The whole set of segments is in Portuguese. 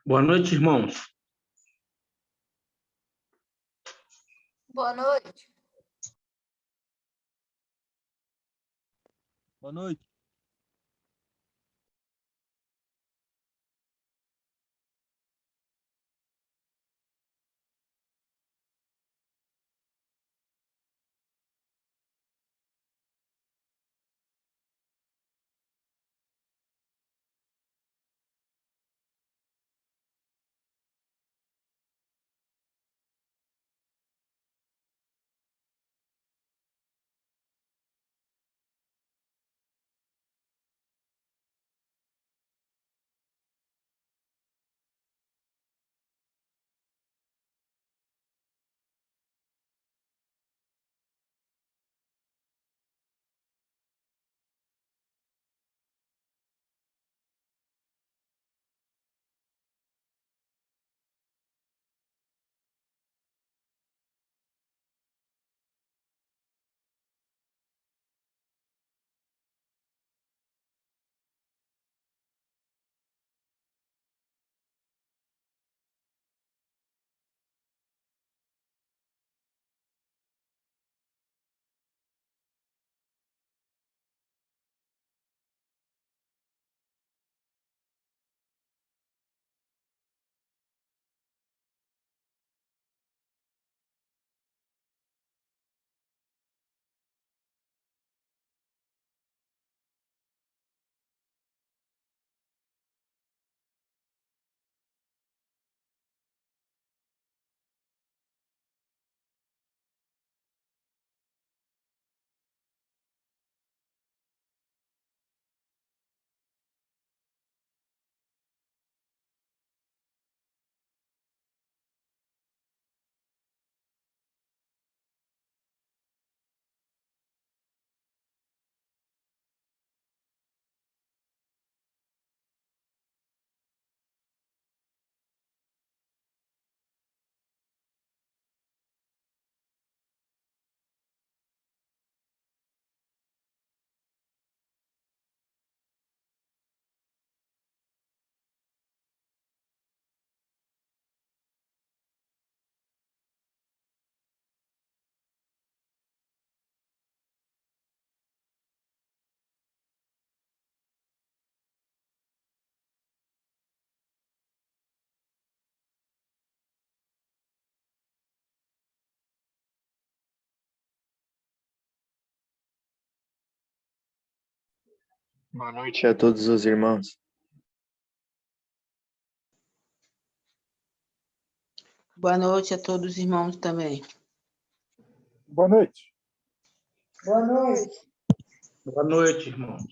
Boa noite, irmãos. Boa noite. Boa noite. Boa noite a todos os irmãos. Boa noite a todos os irmãos também. Boa noite. Boa noite. Boa noite, irmãos.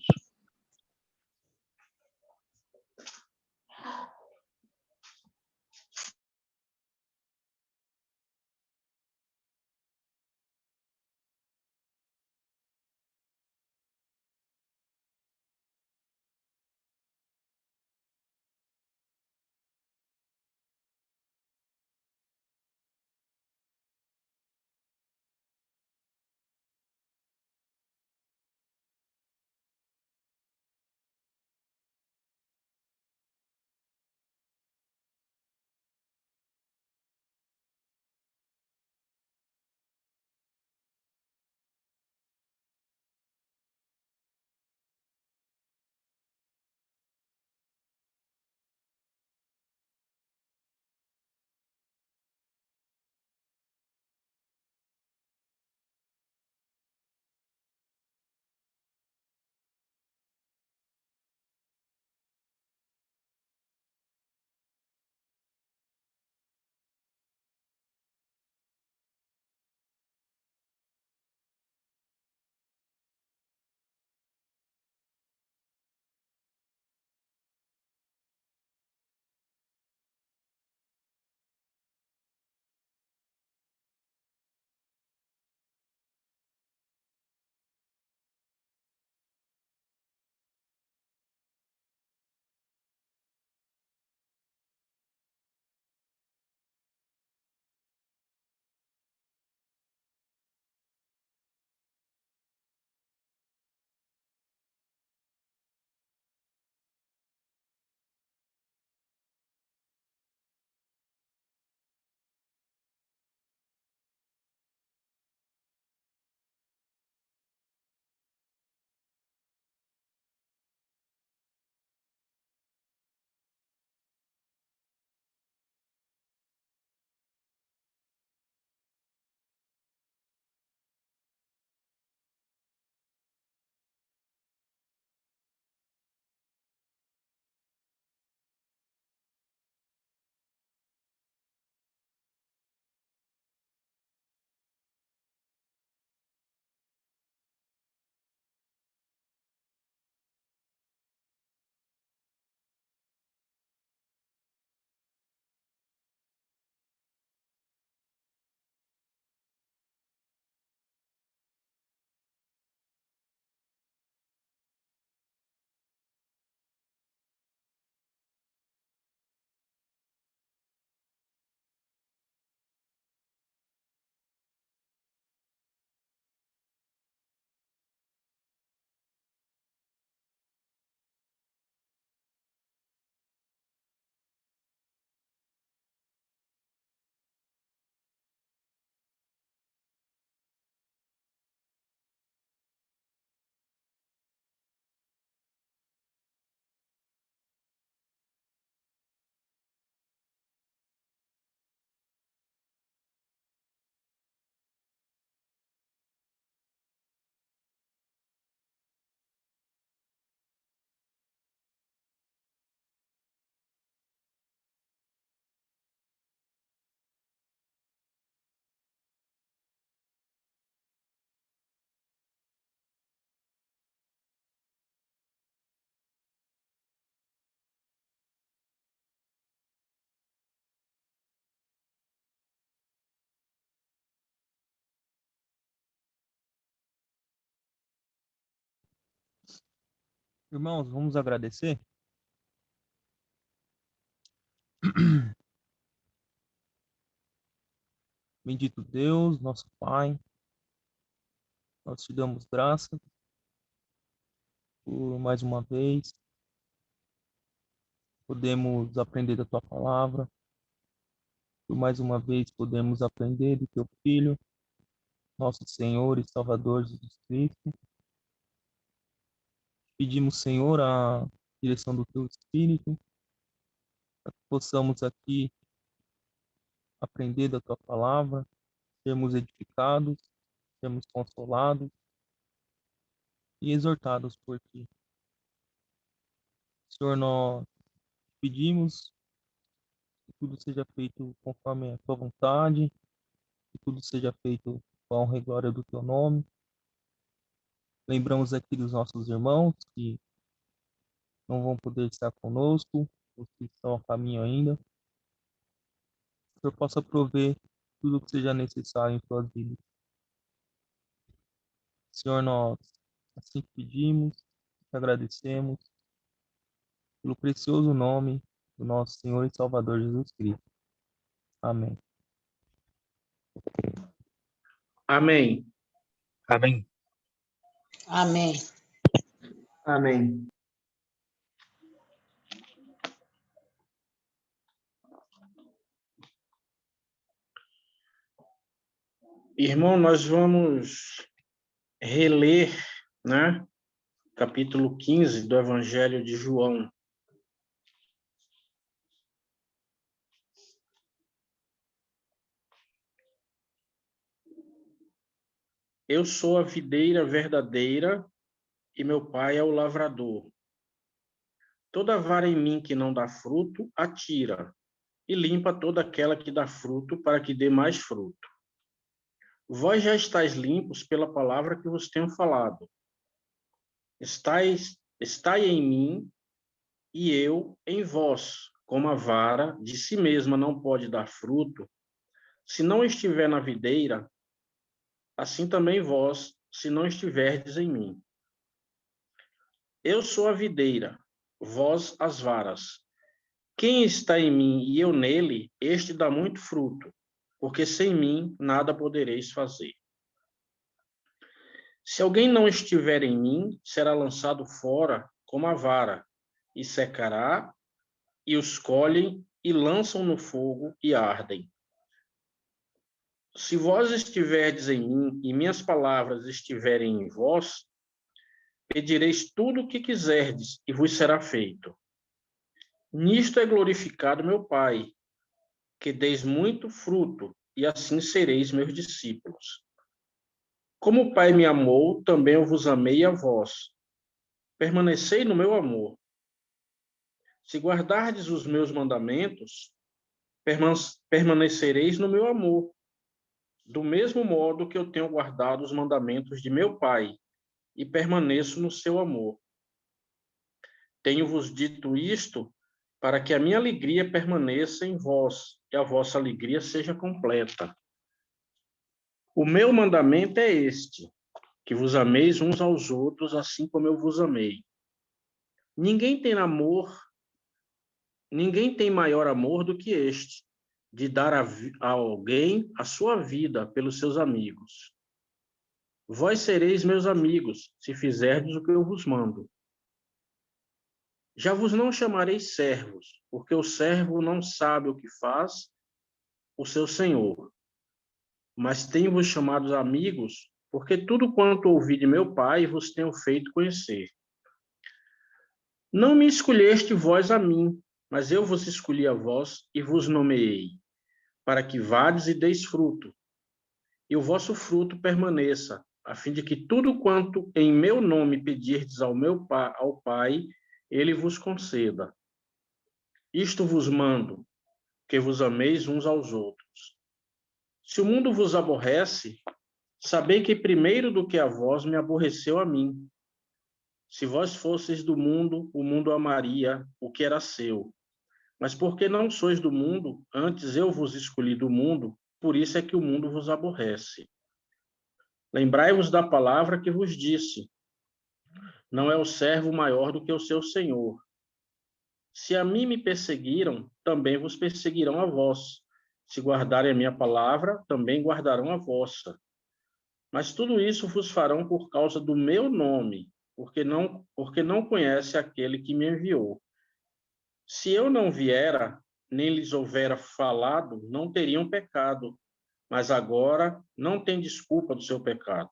Irmãos, vamos agradecer? Bendito Deus, nosso Pai, nós te damos graça por mais uma vez. Podemos aprender da tua palavra. Por mais uma vez podemos aprender do teu Filho, nosso Senhor e Salvador Jesus Cristo. Pedimos, Senhor, a direção do teu Espírito, para que possamos aqui aprender da tua palavra, sermos edificados, sermos consolados e exortados por ti. Senhor, nós pedimos que tudo seja feito conforme a tua vontade, que tudo seja feito com a honra e glória do teu nome. Lembramos aqui dos nossos irmãos que não vão poder estar conosco, os que estão a caminho ainda. Que o Senhor possa prover tudo o que seja necessário em suas vidas. Senhor, nós assim pedimos, te agradecemos, pelo precioso nome do nosso Senhor e Salvador Jesus Cristo. Amém. Amém. Amém. Amém. Amém. Irmão, nós vamos reler, né, capítulo 15 do Evangelho de João. Eu sou a videira verdadeira e meu pai é o lavrador. Toda vara em mim que não dá fruto, atira, e limpa toda aquela que dá fruto, para que dê mais fruto. Vós já estáis limpos pela palavra que vos tenho falado. Estai em mim e eu em vós, como a vara de si mesma não pode dar fruto, se não estiver na videira, assim também vós, se não estiverdes em mim. Eu sou a videira, vós as varas. Quem está em mim e eu nele, este dá muito fruto, porque sem mim nada podereis fazer. Se alguém não estiver em mim, será lançado fora como a vara, e secará, e os colhem e lançam no fogo e ardem. Se vós estiverdes em mim e minhas palavras estiverem em vós, pedireis tudo o que quiserdes e vos será feito. Nisto é glorificado meu Pai, que deis muito fruto, e assim sereis meus discípulos. Como o Pai me amou, também eu vos amei a vós. Permanecei no meu amor. Se guardardes os meus mandamentos, permanecereis no meu amor, do mesmo modo que eu tenho guardado os mandamentos de meu Pai, e permaneço no seu amor. Tenho-vos dito isto para que a minha alegria permaneça em vós e a vossa alegria seja completa. O meu mandamento é este, que vos ameis uns aos outros, assim como eu vos amei. Ninguém tem maior amor do que este, de dar a alguém a sua vida pelos seus amigos. Vós sereis meus amigos, se fizerdes o que eu vos mando. Já vos não chamarei servos, porque o servo não sabe o que faz o seu senhor. Mas tenho-vos chamados amigos, porque tudo quanto ouvi de meu Pai vos tenho feito conhecer. Não me escolheste vós a mim, mas eu vos escolhi a vós e vos nomeei, para que vades e deis fruto, e o vosso fruto permaneça, a fim de que tudo quanto em meu nome pedirdes ao Pai, ele vos conceda. Isto vos mando, que vos ameis uns aos outros. Se o mundo vos aborrece, sabei que primeiro do que a vós me aborreceu a mim. Se vós fosseis do mundo, o mundo amaria o que era seu. Mas porque não sois do mundo, antes eu vos escolhi do mundo, por isso é que o mundo vos aborrece. Lembrai-vos da palavra que vos disse: não é o servo maior do que o seu senhor. Se a mim me perseguiram, também vos perseguirão a vós. Se guardarem a minha palavra, também guardarão a vossa. Mas tudo isso vos farão por causa do meu nome, porque não conhece aquele que me enviou. Se eu não viera, nem lhes houvera falado, não teriam pecado, mas agora não tem desculpa do seu pecado.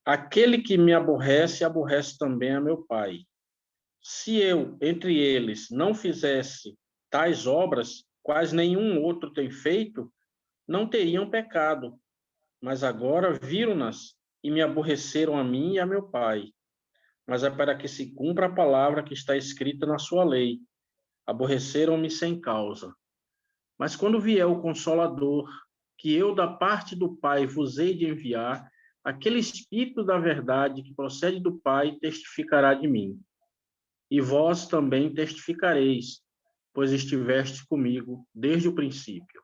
Aquele que me aborrece, aborrece também a meu Pai. Se eu, entre eles, não fizesse tais obras, quais nenhum outro tem feito, não teriam pecado, mas agora viram-nas e me aborreceram a mim e a meu Pai. Mas é para que se cumpra a palavra que está escrita na sua lei. Aborreceram-me sem causa. Mas quando vier o Consolador, que eu da parte do Pai vos hei de enviar, aquele Espírito da verdade que procede do Pai testificará de mim. E vós também testificareis, pois estiveste comigo desde o princípio.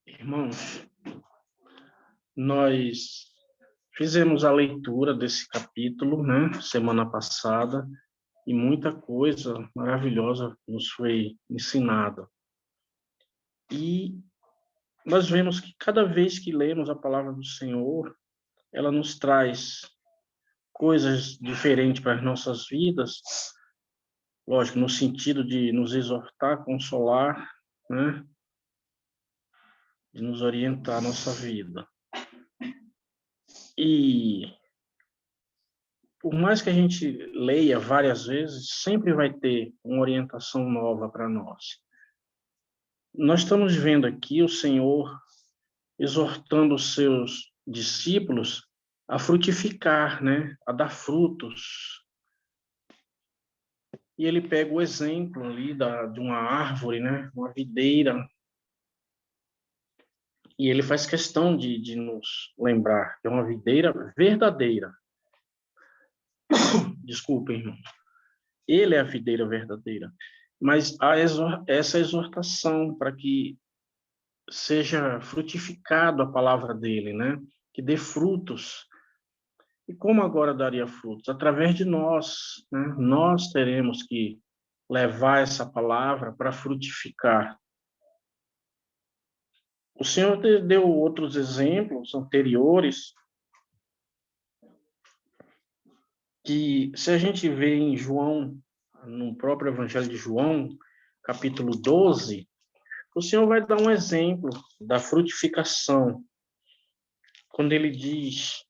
Irmãos, nós fizemos a leitura desse capítulo, né, semana passada, e muita coisa maravilhosa nos foi ensinada. E nós vemos que cada vez que lemos a palavra do Senhor, ela nos traz coisas diferentes para as nossas vidas, lógico, no sentido de nos exortar, consolar, né, de nos orientar a nossa vida. E por mais que a gente leia várias vezes, sempre vai ter uma orientação nova para nós. Nós estamos vendo aqui o Senhor exortando os seus discípulos a frutificar, né, a dar frutos. E ele pega o exemplo ali de uma árvore, né, uma videira, e ele faz questão de nos lembrar que é uma videira verdadeira. Desculpem, irmão. Ele é a videira verdadeira. Mas há essa exortação para que seja frutificado a palavra dele, né? Que dê frutos. E como agora daria frutos? Através de nós, né? Nós teremos que levar essa palavra para frutificar. O Senhor deu outros exemplos anteriores que, se a gente vê em João, no próprio Evangelho de João, capítulo 12, o Senhor vai dar um exemplo da frutificação, quando ele diz,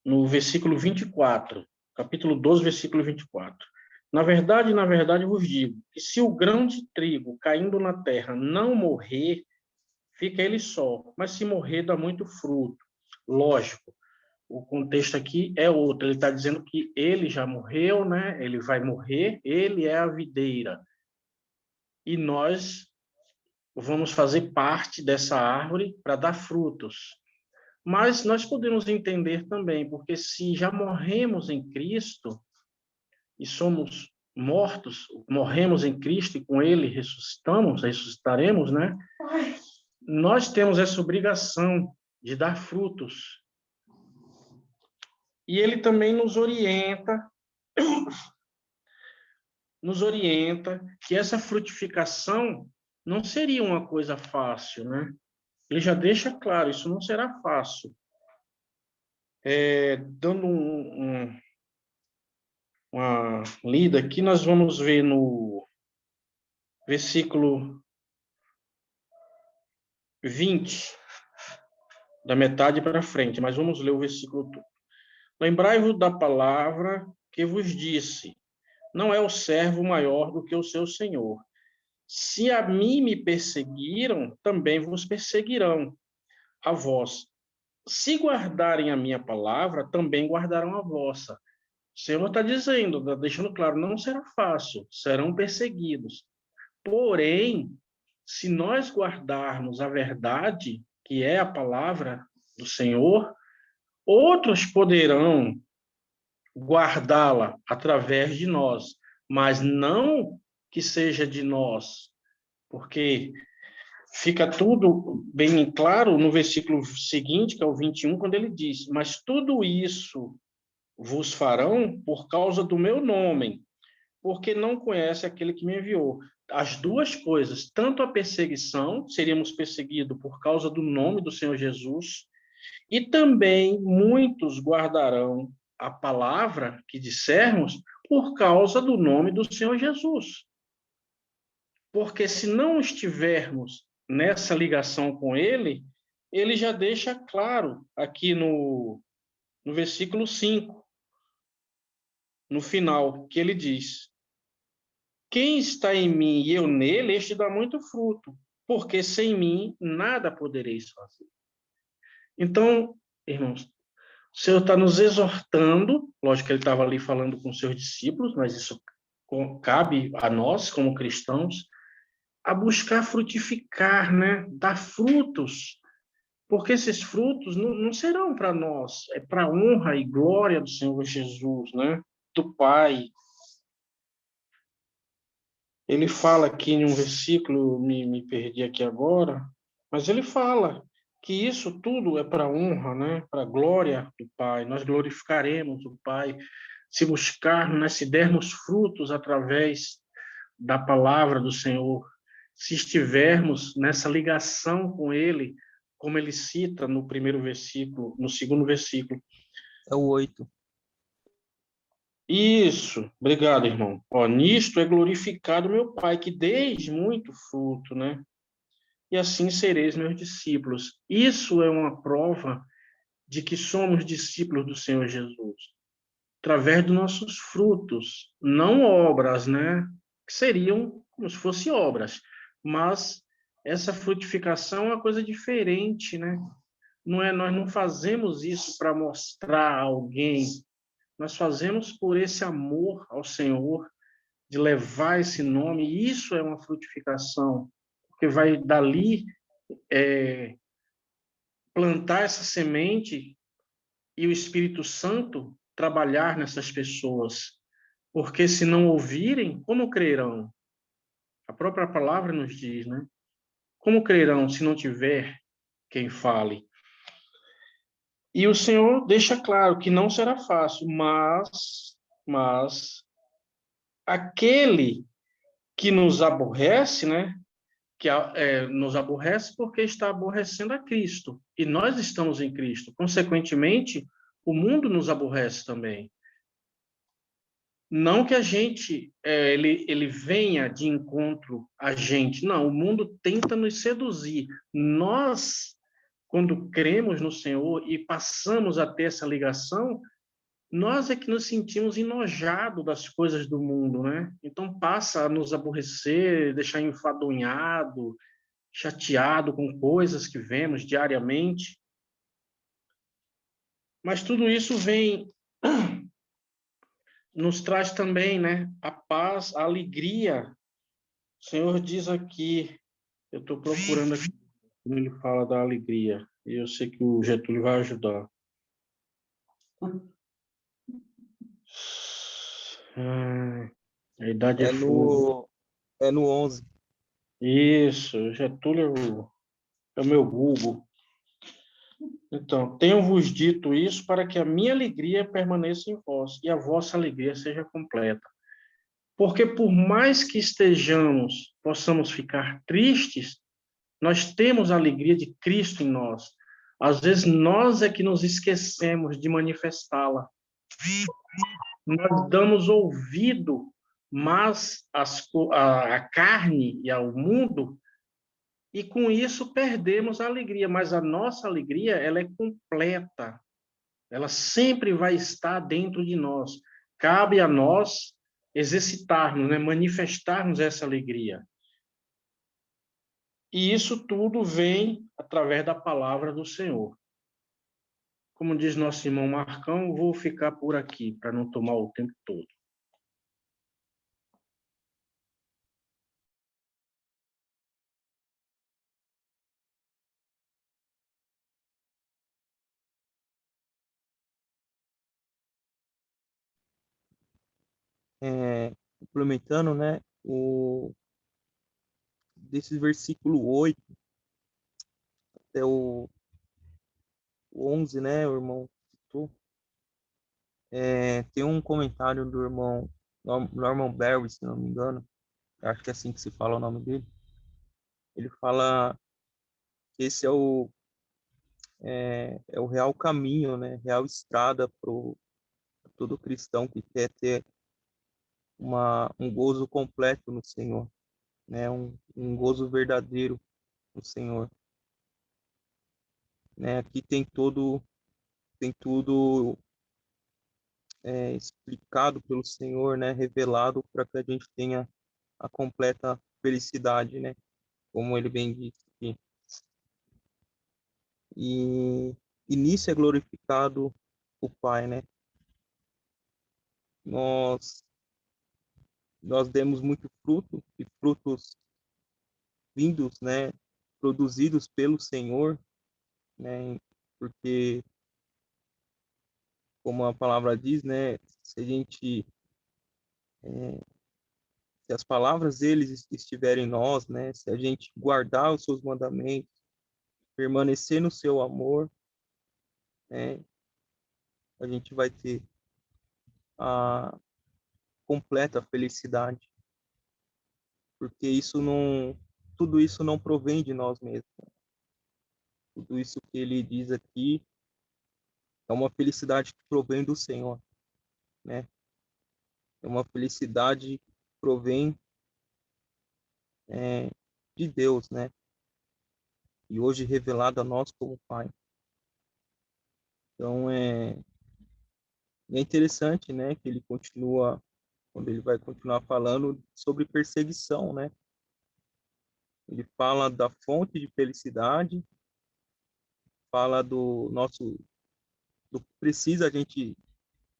no versículo 24, capítulo 12, versículo 24, na verdade vos digo, que se o grão de trigo caindo na terra não morrer, fica ele só, mas se morrer, dá muito fruto. Lógico, o contexto aqui é outro, ele está dizendo que ele já morreu, né? Ele vai morrer, ele é a videira. E nós vamos fazer parte dessa árvore para dar frutos. Mas nós podemos entender também, porque se já morremos em Cristo e somos mortos, morremos em Cristo e com ele ressuscitaremos, né? Nós temos essa obrigação de dar frutos. E ele também nos orienta que essa frutificação não seria uma coisa fácil, né? Ele já deixa claro, isso não será fácil. Dando uma lida aqui, nós vamos ver no versículo 20, da metade para frente, mas vamos ler o versículo todo. Lembrai-vos da palavra que vos disse, não é o servo maior do que o seu senhor. Se a mim me perseguiram, também vos perseguirão a vós. Se guardarem a minha palavra, também guardarão a vossa. O Senhor está dizendo, está deixando claro, não será fácil, serão perseguidos. Porém, se nós guardarmos a verdade, que é a palavra do Senhor, outros poderão guardá-la através de nós, mas não que seja de nós, porque fica tudo bem claro no versículo seguinte, que é o 21, quando ele diz, mas tudo isso vos farão por causa do meu nome, porque não conhece aquele que me enviou. As duas coisas, tanto a perseguição, seríamos perseguidos por causa do nome do Senhor Jesus, e também muitos guardarão a palavra que dissermos por causa do nome do Senhor Jesus. Porque se não estivermos nessa ligação com ele, ele já deixa claro aqui no versículo 5, no final, que ele diz, quem está em mim e eu nele, este dá muito fruto, porque sem mim nada podereis fazer. Então, irmãos, o Senhor está nos exortando, lógico que ele estava ali falando com seus discípulos, mas isso cabe a nós, como cristãos, a buscar frutificar, né? Dar frutos, porque esses frutos não serão para nós, é para a honra e glória do Senhor Jesus, né? Do Pai. ele fala aqui em um versículo, me perdi aqui agora, mas ele fala que isso tudo é para honra, né? Para a glória do Pai. Nós glorificaremos o Pai se buscarmos, né? Se dermos frutos através da palavra do Senhor, se estivermos nessa ligação com Ele, como ele cita no primeiro versículo, no segundo versículo. É o 8. Isso, obrigado, irmão. Ó, nisto é glorificado meu Pai, que deis muito fruto, né? E assim sereis meus discípulos. Isso é uma prova de que somos discípulos do Senhor Jesus, através dos nossos frutos, não obras, né? Que seriam como se fossem obras, mas essa frutificação é uma coisa diferente, né? Não é, nós não fazemos isso para mostrar a alguém, nós fazemos por esse amor ao Senhor, de levar esse nome, e isso é uma frutificação, porque vai dali plantar essa semente e o Espírito Santo trabalhar nessas pessoas, porque se não ouvirem, como crerão? A própria palavra nos diz, né? Como crerão se não tiver quem fale? E o Senhor deixa claro que não será fácil, mas aquele que nos aborrece, né? Que nos aborrece porque está aborrecendo a Cristo. E nós estamos em Cristo. Consequentemente, o mundo nos aborrece também. Não que a gente, ele venha de encontro a gente. Não, o mundo tenta nos seduzir. Nós, quando cremos no Senhor e passamos a ter essa ligação, nós é que nos sentimos enojados das coisas do mundo, né? Então passa a nos aborrecer, deixar enfadonhado, chateado com coisas que vemos diariamente. Mas tudo isso vem, nos traz também, né? A paz, a alegria. O Senhor diz aqui, eu estou procurando aqui, quando ele fala da alegria, e eu sei que o Getúlio vai ajudar. A idade é fogo. É no 11. Isso, o Getúlio é o meu Google. Então, tenho-vos dito isso para que a minha alegria permaneça em vós e a vossa alegria seja completa. Porque por mais que possamos ficar tristes, nós temos a alegria de Cristo em nós. Às vezes nós é que nos esquecemos de manifestá-la. Nós damos ouvido, mas a carne e ao mundo, e com isso perdemos a alegria. Mas a nossa alegria, ela é completa. Ela sempre vai estar dentro de nós. Cabe a nós exercitarmos, né? Manifestarmos essa alegria. E isso tudo vem através da palavra do Senhor. Como diz nosso irmão Marcão, vou ficar por aqui, para não tomar o tempo todo. Complementando, né? Desse versículo 8 até o 11, né? O irmão citou. Tem um comentário do irmão Norman Barry, se não me engano. Acho que é assim que se fala o nome dele. Ele fala que esse é o real caminho, né? Real estrada para todo cristão que quer ter um gozo completo no Senhor, né? Um gozo verdadeiro no Senhor, né? Aqui tem tudo explicado pelo Senhor, né? Revelado para que a gente tenha a completa felicidade, né? Como ele bem disse aqui. E nisso é glorificado o Pai, né? Nós demos muito fruto, e frutos vindos, né? Produzidos pelo Senhor, né? Porque, como a palavra diz, né? Se a gente se as palavras deles estiverem em nós, né? Se a gente guardar os seus mandamentos, permanecer no seu amor, né? A gente vai ter a completa felicidade, porque tudo isso não provém de nós mesmos. Tudo isso que ele diz aqui é uma felicidade que provém do Senhor, né? É uma felicidade que provém de Deus, né? E hoje revelado a nós como Pai. Então é interessante, né, que ele continua, quando ele vai continuar falando sobre perseguição, né? Ele fala da fonte de felicidade, fala do que precisa a gente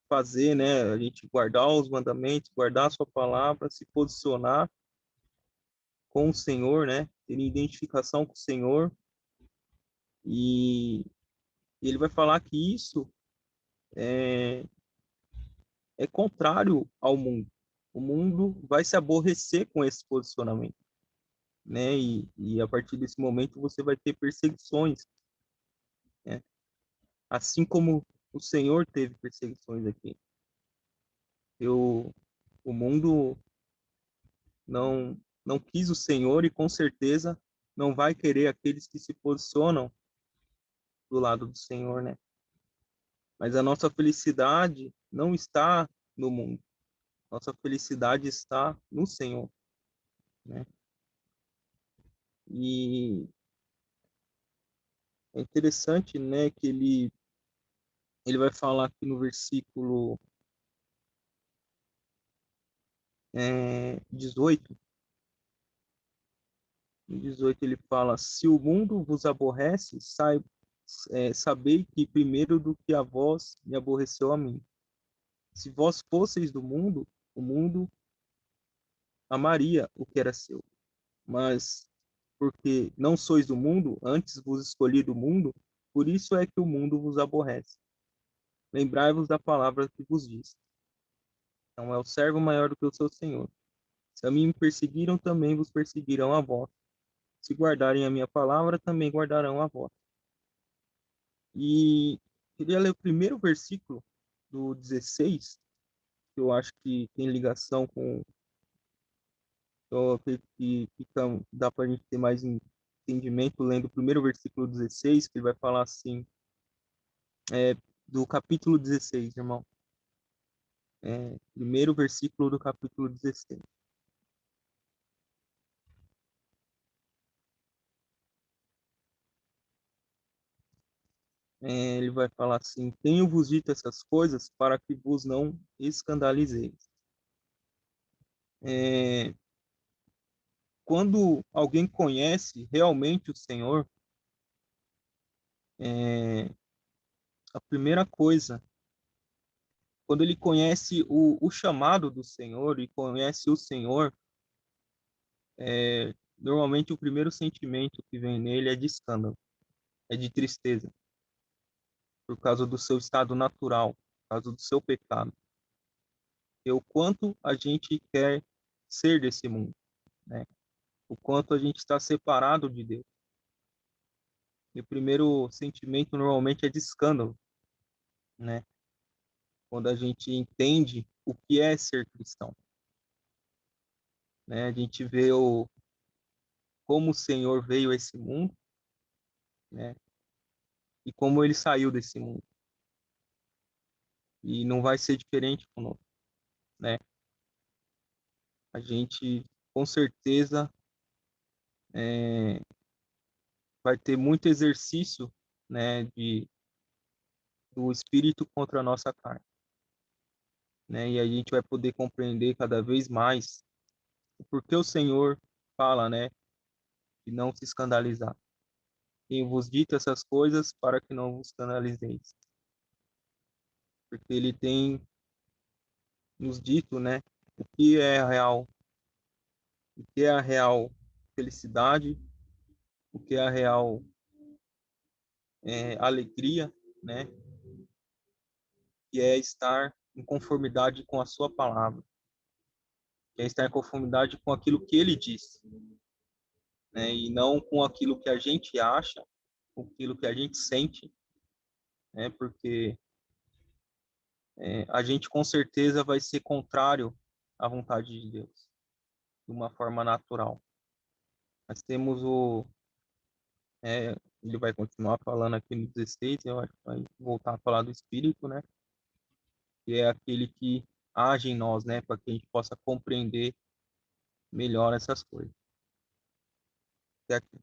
fazer, né? A gente guardar os mandamentos, guardar a sua palavra, se posicionar com o Senhor, né? Ter identificação com o Senhor. E ele vai falar que isso é contrário ao mundo. O mundo vai se aborrecer com esse posicionamento, né? E a partir desse momento você vai ter perseguições, né? Assim como o Senhor teve perseguições aqui. O mundo não quis o Senhor e com certeza não vai querer aqueles que se posicionam do lado do Senhor, né? Mas a nossa felicidade não está no mundo. Nossa felicidade está no Senhor, né? E é interessante, né, que ele vai falar aqui no versículo 18. No 18 ele fala: se o mundo vos aborrece, sabei que primeiro do que a vós me aborreceu a mim. Se vós fosseis do mundo, o mundo amaria o que era seu. Mas porque não sois do mundo, antes vos escolhi do mundo, por isso é que o mundo vos aborrece. Lembrai-vos da palavra que vos disse. Não é o servo maior do que o seu senhor. Se a mim me perseguiram, também vos perseguirão a vós. Se guardarem a minha palavra, também guardarão a vós. E queria ler o primeiro versículo do 16, que eu acho que tem ligação com. Eu acredito que dá para a gente ter mais entendimento lendo o primeiro versículo 16, que ele vai falar assim, do capítulo 16, irmão. Primeiro versículo do capítulo 16. Ele vai falar assim: tenho-vos dito essas coisas para que vos não escandalizeis. Quando alguém conhece realmente o Senhor, a primeira coisa, quando ele conhece o chamado do Senhor e conhece o Senhor, normalmente o primeiro sentimento que vem nele é de escândalo, é de tristeza, por causa do seu estado natural, por causa do seu pecado. E o quanto a gente quer ser desse mundo, né? O quanto a gente está separado de Deus. E o primeiro sentimento normalmente é de escândalo, né? Quando a gente entende o que é ser cristão, né? A gente vê como o Senhor veio a esse mundo, né? E como ele saiu desse mundo. E não vai ser diferente conosco, né? A gente, com certeza, vai ter muito exercício, né, do espírito contra a nossa carne, né? E a gente vai poder compreender cada vez mais o porquê o Senhor fala, né, de não se escandalizar. Tenho vos dito essas coisas para que não vos escandalizeis. Porque ele tem nos dito, né, o que é a real, o que é a real felicidade, o que é a real alegria, né, que é estar em conformidade com a sua palavra. que é estar em conformidade com aquilo que ele disse, né? E não com aquilo que a gente acha, com aquilo que a gente sente, né? Porque a gente com certeza vai ser contrário à vontade de Deus, de uma forma natural. Nós temos ele vai continuar falando aqui no 16, eu acho que vai voltar a falar do Espírito, né? Que é aquele que age em nós, né? Para que a gente possa compreender melhor essas coisas. Até aqui.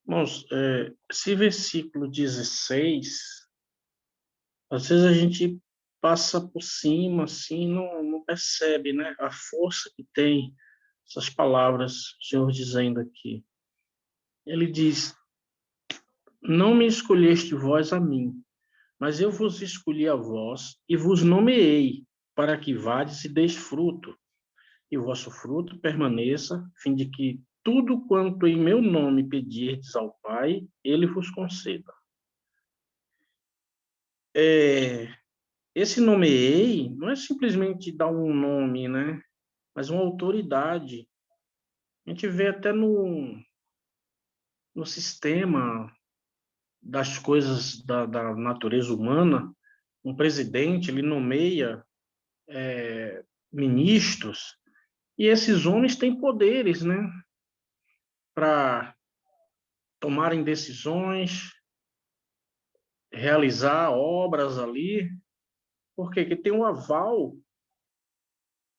Irmãos, esse versículo 16, às vezes a gente passa por cima, assim, não percebe, né? A força que tem essas palavras, o Senhor dizendo aqui. Ele diz: não me escolheste vós a mim, mas eu vos escolhi a vós e vos nomeei, para que vades e deis fruto, e o vosso fruto permaneça, a fim de que tudo quanto em meu nome pedirdes ao Pai, ele vos conceda. Esse nomeei não é simplesmente dar um nome, né? Mas uma autoridade. A gente vê até no sistema das coisas da natureza humana, um presidente, ele nomeia ministros, E esses homens têm poderes, né, para tomarem decisões, realizar obras ali, porque tem um aval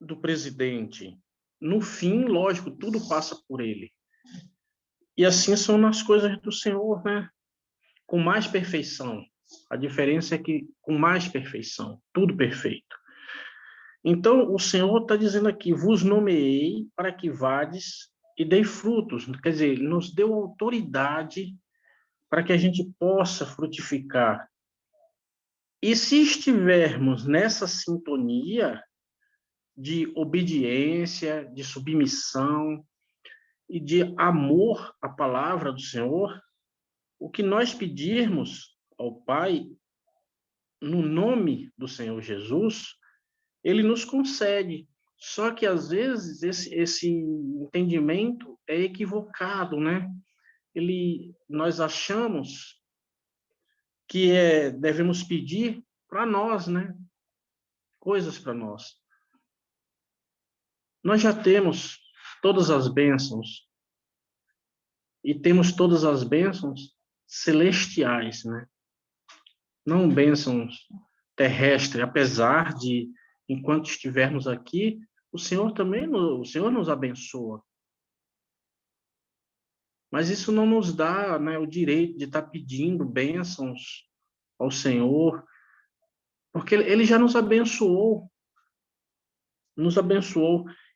do presidente. No fim, lógico, tudo passa por ele. E assim são nas coisas do Senhor, né? Com mais perfeição. A diferença é que com mais perfeição, tudo perfeito. Então, o Senhor está dizendo aqui, vos nomeei para que vades e dei frutos. Quer dizer, ele nos deu autoridade para que a gente possa frutificar. E se estivermos nessa sintonia de obediência, de submissão e de amor à palavra do Senhor, o que nós pedirmos ao Pai, no nome do Senhor Jesus, ele nos concede. Só que, às vezes, esse entendimento é equivocado, né? Nós achamos que devemos pedir para nós, né? Coisas para nós. Nós já temos todas as bênçãos e temos todas as bênçãos celestiais, né? Não bênçãos terrestres, apesar de, enquanto estivermos aqui, o Senhor nos abençoa. Mas isso não nos dá, né, o direito de estar pedindo bênçãos ao Senhor, porque ele já nos abençoou.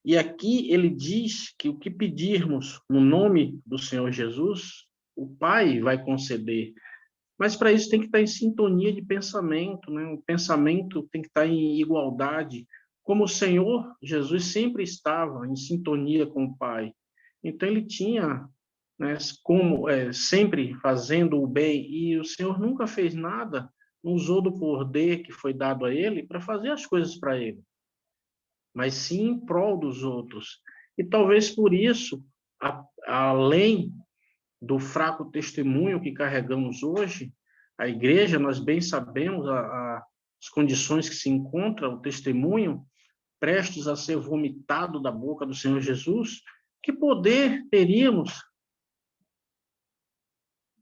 E aqui ele diz que o que pedirmos no nome do Senhor Jesus, o Pai vai conceder. Mas para isso tem que estar em sintonia de pensamento, né? O pensamento tem que estar em igualdade, como o Senhor Jesus sempre estava em sintonia com o Pai. Então ele tinha, né, como sempre fazendo o bem, e o Senhor nunca fez nada, não usou do poder que foi dado a ele para fazer as coisas para ele, mas sim em prol dos outros. E talvez por isso, além do fraco testemunho que carregamos hoje, a igreja, nós bem sabemos as condições que se encontra o testemunho, prestes a ser vomitado da boca do Senhor Jesus, que poder teríamos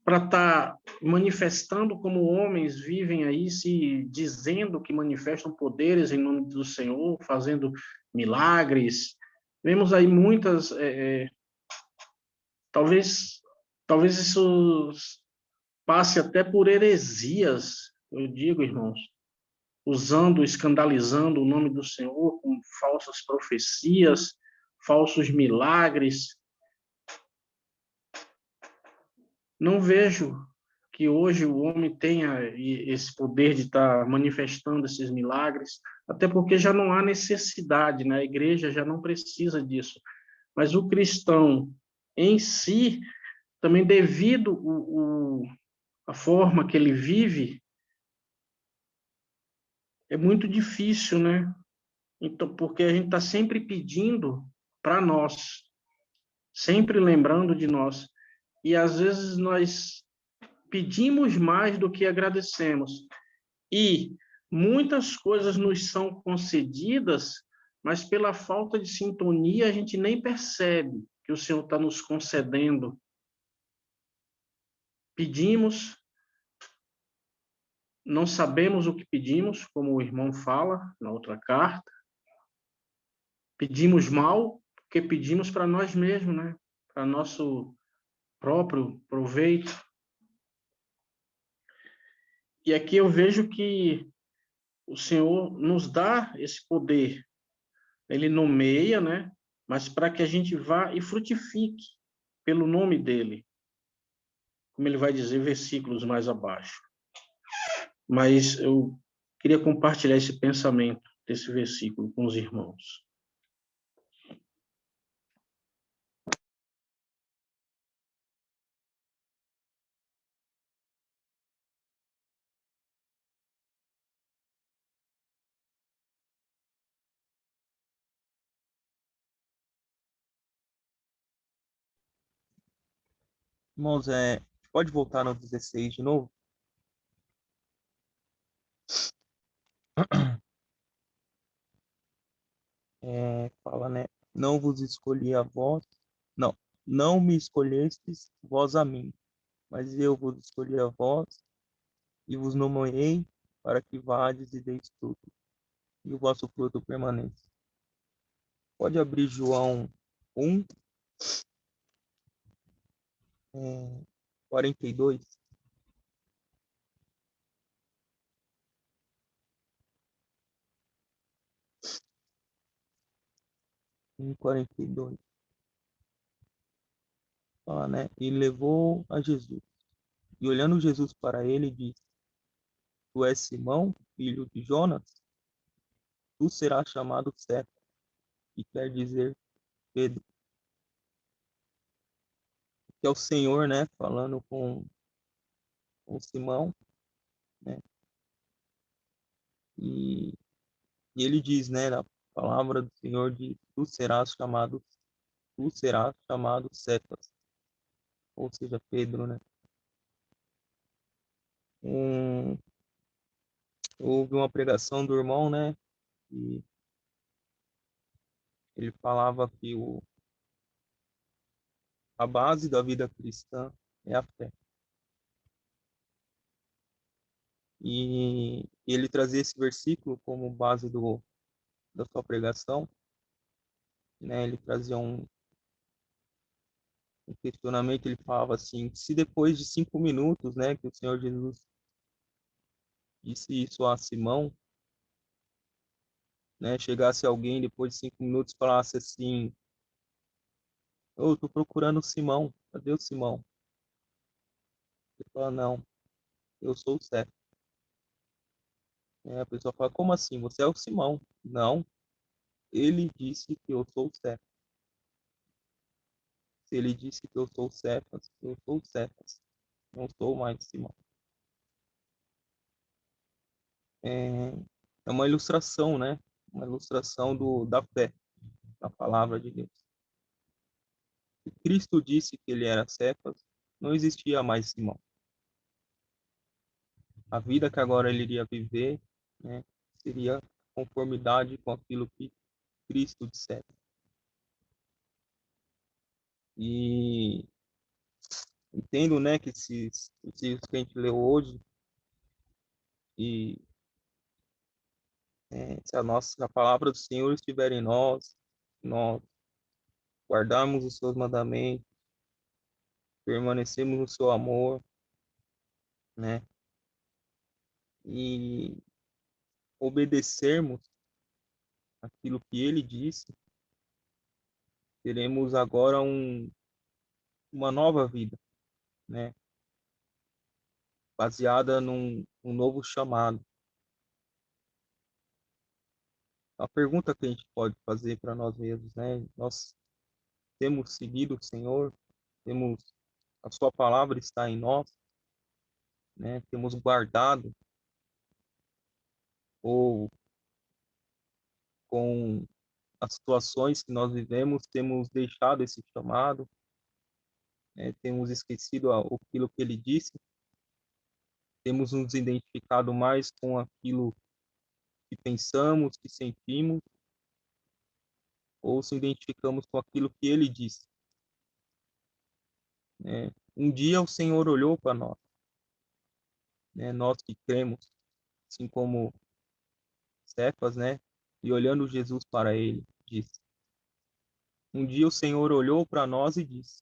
para estar manifestando como homens vivem aí, se dizendo que manifestam poderes em nome do Senhor, fazendo milagres. Vemos aí muitas, talvez isso passe até por heresias, eu digo, irmãos, usando, escandalizando o nome do Senhor com falsas profecias, falsos milagres. Não vejo que hoje o homem tenha esse poder de estar manifestando esses milagres, até porque já não há necessidade, né? A igreja já não precisa disso. Mas o cristão em si, também devido a forma que ele vive, é muito difícil, né? Então, porque a gente está sempre pedindo para nós, sempre lembrando de nós. E às vezes nós pedimos mais do que agradecemos. E muitas coisas nos são concedidas, mas pela falta de sintonia a gente nem percebe que o Senhor está nos concedendo. Pedimos, não sabemos o que pedimos, como o irmão fala na outra carta. Pedimos mal, porque pedimos para nós mesmos, né? Para nosso próprio proveito. E aqui eu vejo que o Senhor nos dá esse poder. Ele nomeia, né? Mas para que a gente vá e frutifique pelo nome dele. Como ele vai dizer versículos mais abaixo. Mas eu queria compartilhar esse pensamento desse versículo com os irmãos. Irmãos, pode voltar no 16 de novo? Fala, né? Não vos escolhi a vós, não, não me escolhestes vós a mim, mas eu vos escolhi a vós e vos nomeei para que vades e deis fruto, e o vosso fruto permaneça. Pode abrir João 1, 42. 42. Fala, né? E levou a Jesus. E olhando Jesus para ele, disse: Tu és Simão, filho de Jonas? Tu serás chamado Cefas, que quer dizer Pedro. Que é o Senhor, né? Falando com Simão, né? E ele diz, né? Na palavra do Senhor, diz: Tu serás chamado Cefas, ou seja, Pedro, né? Um, houve uma pregação do irmão, né? E ele falava que a base da vida cristã é a fé. E ele trazia esse versículo como base da sua pregação, né? Ele trazia um questionamento, ele falava assim: se depois de 5 minutos, né, que o Senhor Jesus disse isso a Simão, né, chegasse alguém depois de 5 minutos e falasse assim: eu estou procurando o Simão, cadê o Simão? Ele fala: não, eu sou o Cefas. A pessoa fala: como assim? Você é o Simão? Não, ele disse que eu sou o Cefas. Se ele disse que eu sou o Cefas, eu sou o Cefas. Não sou mais Simão. É, é uma ilustração, né? Uma ilustração da fé, da palavra de Deus. Se Cristo disse que ele era Cefas, não existia mais Simão. A vida que agora ele iria viver, né, seria conformidade com aquilo que Cristo dissesse. E entendo, né, que esses que a gente leu hoje, e se se a palavra do Senhor estiver em nós guardarmos os seus mandamentos, permanecemos no seu amor, né, e obedecermos aquilo que ele disse, teremos agora uma nova vida, né, baseada num novo chamado. A pergunta que a gente pode fazer para nós mesmos, né? Nós temos seguido o Senhor, temos a sua palavra está em nós, né? Temos guardado ou com as situações que nós vivemos, temos deixado esse chamado, né? Temos esquecido aquilo que ele disse, temos nos identificado mais com aquilo que pensamos, que sentimos, ou se identificamos com aquilo que ele disse, né? Um dia o Senhor olhou para nós, né? Nós que cremos, assim como Cefas, né? E olhando Jesus para ele, disse: um dia o Senhor olhou para nós e disse,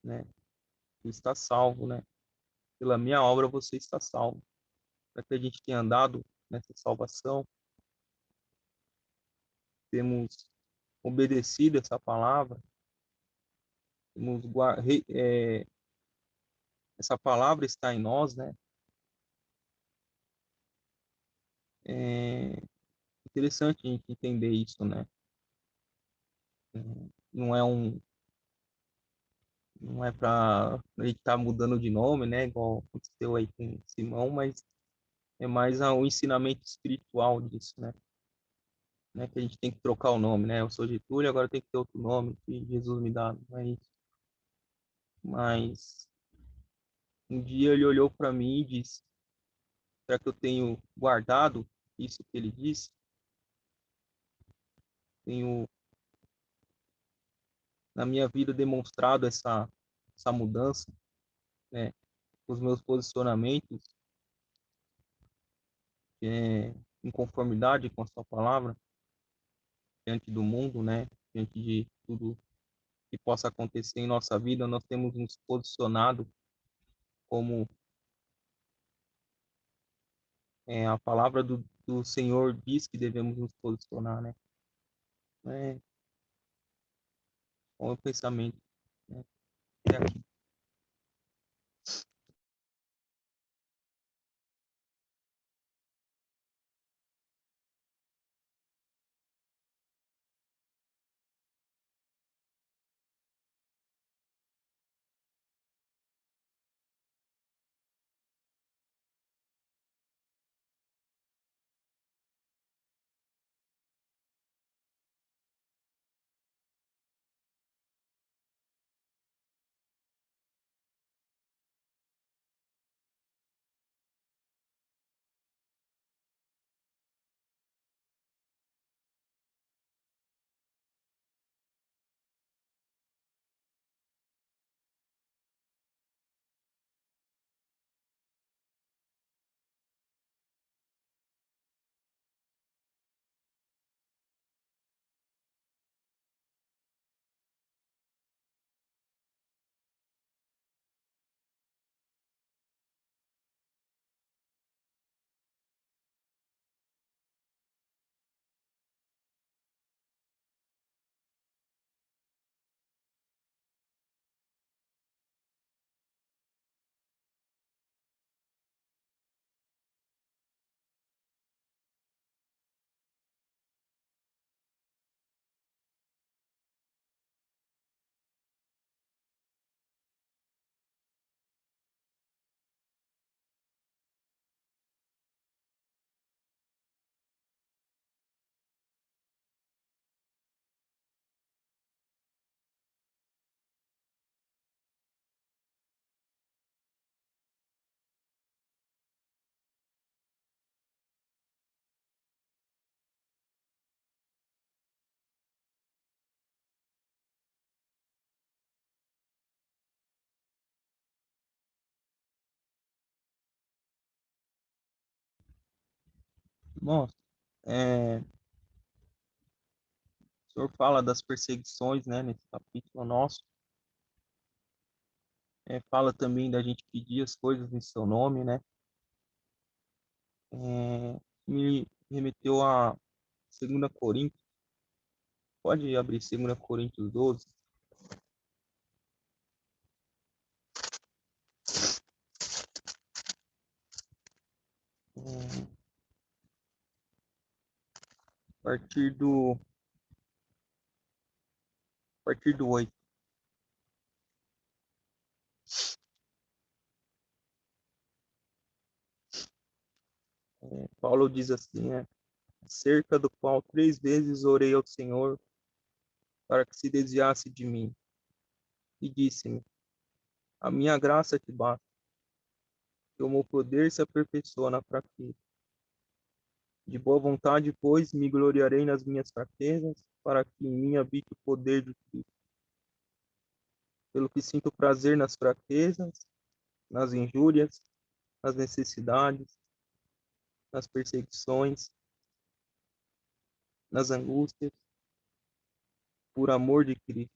né? Tu está salvo, né? Pela minha obra você está salvo. Para que a gente tenha andado nessa salvação, temos obedecido essa palavra, temos essa palavra está em nós, né? É interessante a gente entender isso, né? Não é não é para a gente estar mudando de nome, né? Igual aconteceu aí com Simão, mas é mais o ensinamento espiritual disso, né? Que a gente tem que trocar o nome, né? Eu sou Getúlio, agora tem que ter outro nome que Jesus me dá, não é isso. Mas um dia ele olhou para mim e disse: será que eu tenho guardado isso que ele disse? Tenho na minha vida demonstrado essa mudança, né? Os meus posicionamentos em conformidade com a sua palavra, diante do mundo, né? Diante de tudo que possa acontecer em nossa vida, nós temos nos posicionado como a palavra do Senhor diz que devemos nos posicionar, né? Com o pensamento, né? Até aqui. Bom, o Senhor fala das perseguições, né, nesse capítulo nosso. Fala também da gente pedir as coisas em seu nome, né? Me remeteu a 2 Coríntios. Pode abrir 2 Coríntios 12. A partir do 8. Paulo diz assim, né? Cerca do qual 3 vezes orei ao Senhor para que se desviasse de mim. E disse-me, a minha graça te basta, que o meu poder se aperfeiçoa na fraqueza. De boa vontade, pois, me gloriarei nas minhas fraquezas, para que em mim habite o poder de Cristo. Pelo que sinto prazer nas fraquezas, nas injúrias, nas necessidades, nas perseguições, nas angústias, por amor de Cristo.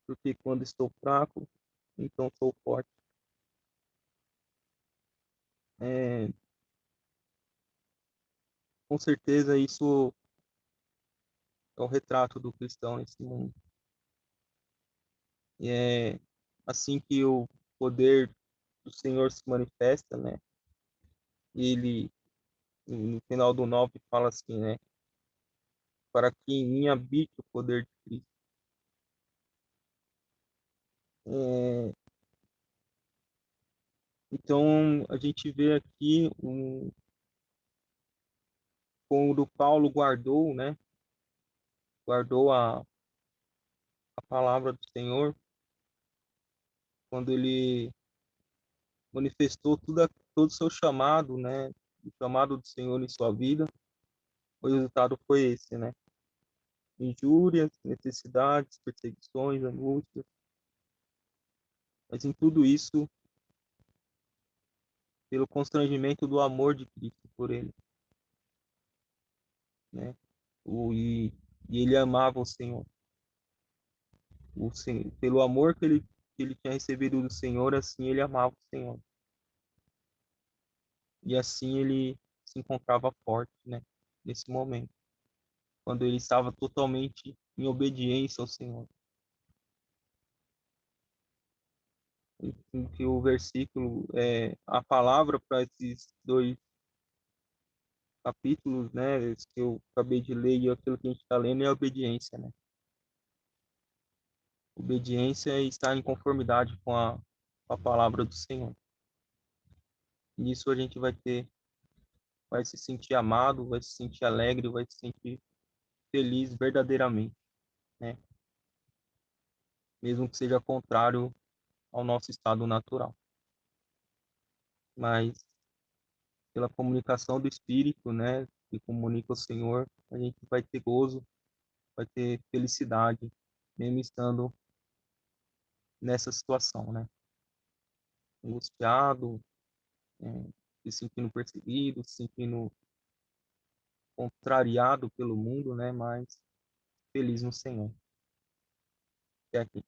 Porque quando estou fraco, então sou forte. Com certeza isso é o retrato do cristão nesse mundo. E é assim que o poder do Senhor se manifesta, né? E ele, no final do 9, fala assim, né? Para que em mim habite o poder de Cristo. Então, a gente vê aqui quando Paulo guardou, né? Guardou a palavra do Senhor, quando ele manifestou todo o seu chamado, né? O chamado do Senhor em sua vida, o resultado foi esse, né? injúrias, necessidades, perseguições, angústias, mas em tudo isso, pelo constrangimento do amor de Cristo por ele, né? E ele amava o Senhor. Pelo amor que ele tinha recebido do Senhor, assim ele amava o Senhor. E assim ele se encontrava forte, né? Nesse momento, quando ele estava totalmente em obediência ao Senhor. Em que o versículo, a palavra para esses dois capítulos, né, esse que eu acabei de ler e aquilo que a gente está lendo é a obediência, né? Obediência é estar em conformidade com a palavra do Senhor. Nisso a gente vai se sentir amado, vai se sentir alegre, vai se sentir feliz verdadeiramente, né? Mesmo que seja contrário ao nosso estado natural. Mas pela comunicação do Espírito, né, que comunica o Senhor, a gente vai ter gozo, vai ter felicidade, mesmo estando nessa situação, né? Angustiado, é, se sentindo perseguido, se sentindo contrariado pelo mundo, né? Mas feliz no Senhor. Até aqui.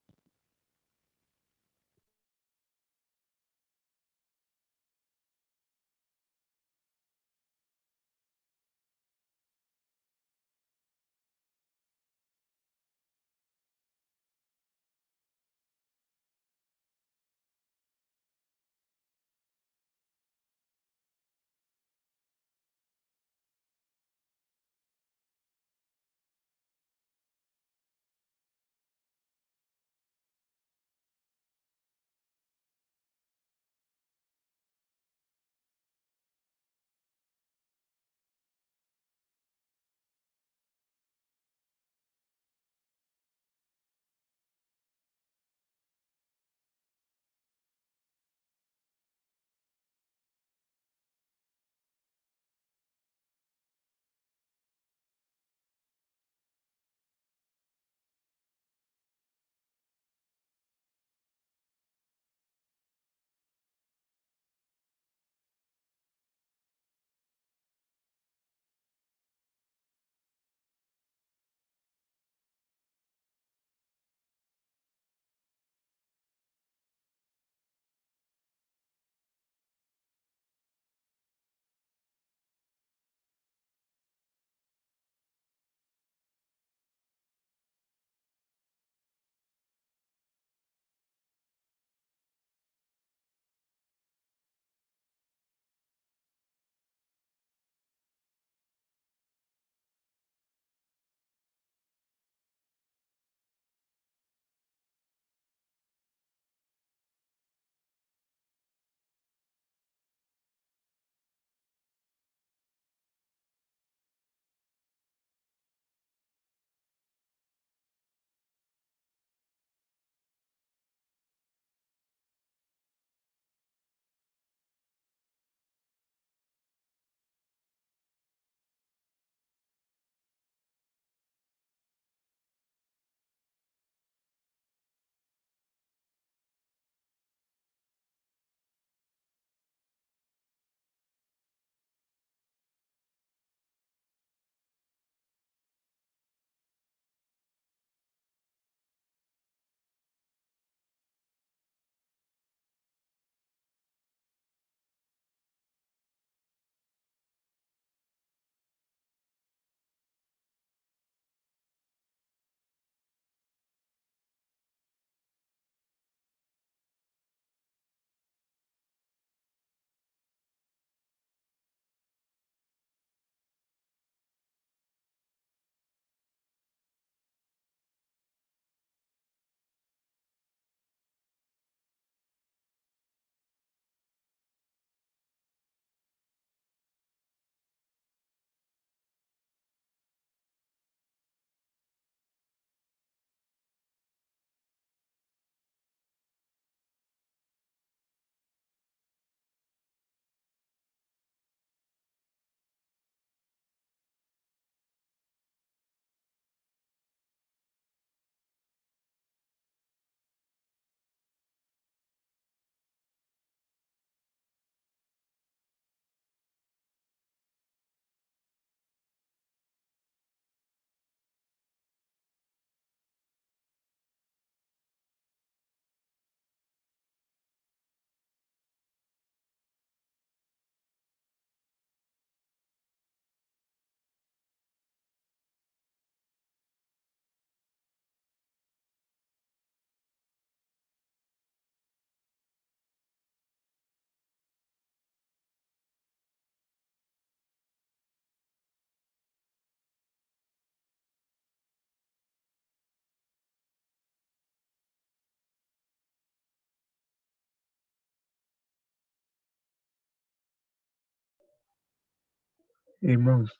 Irmãos,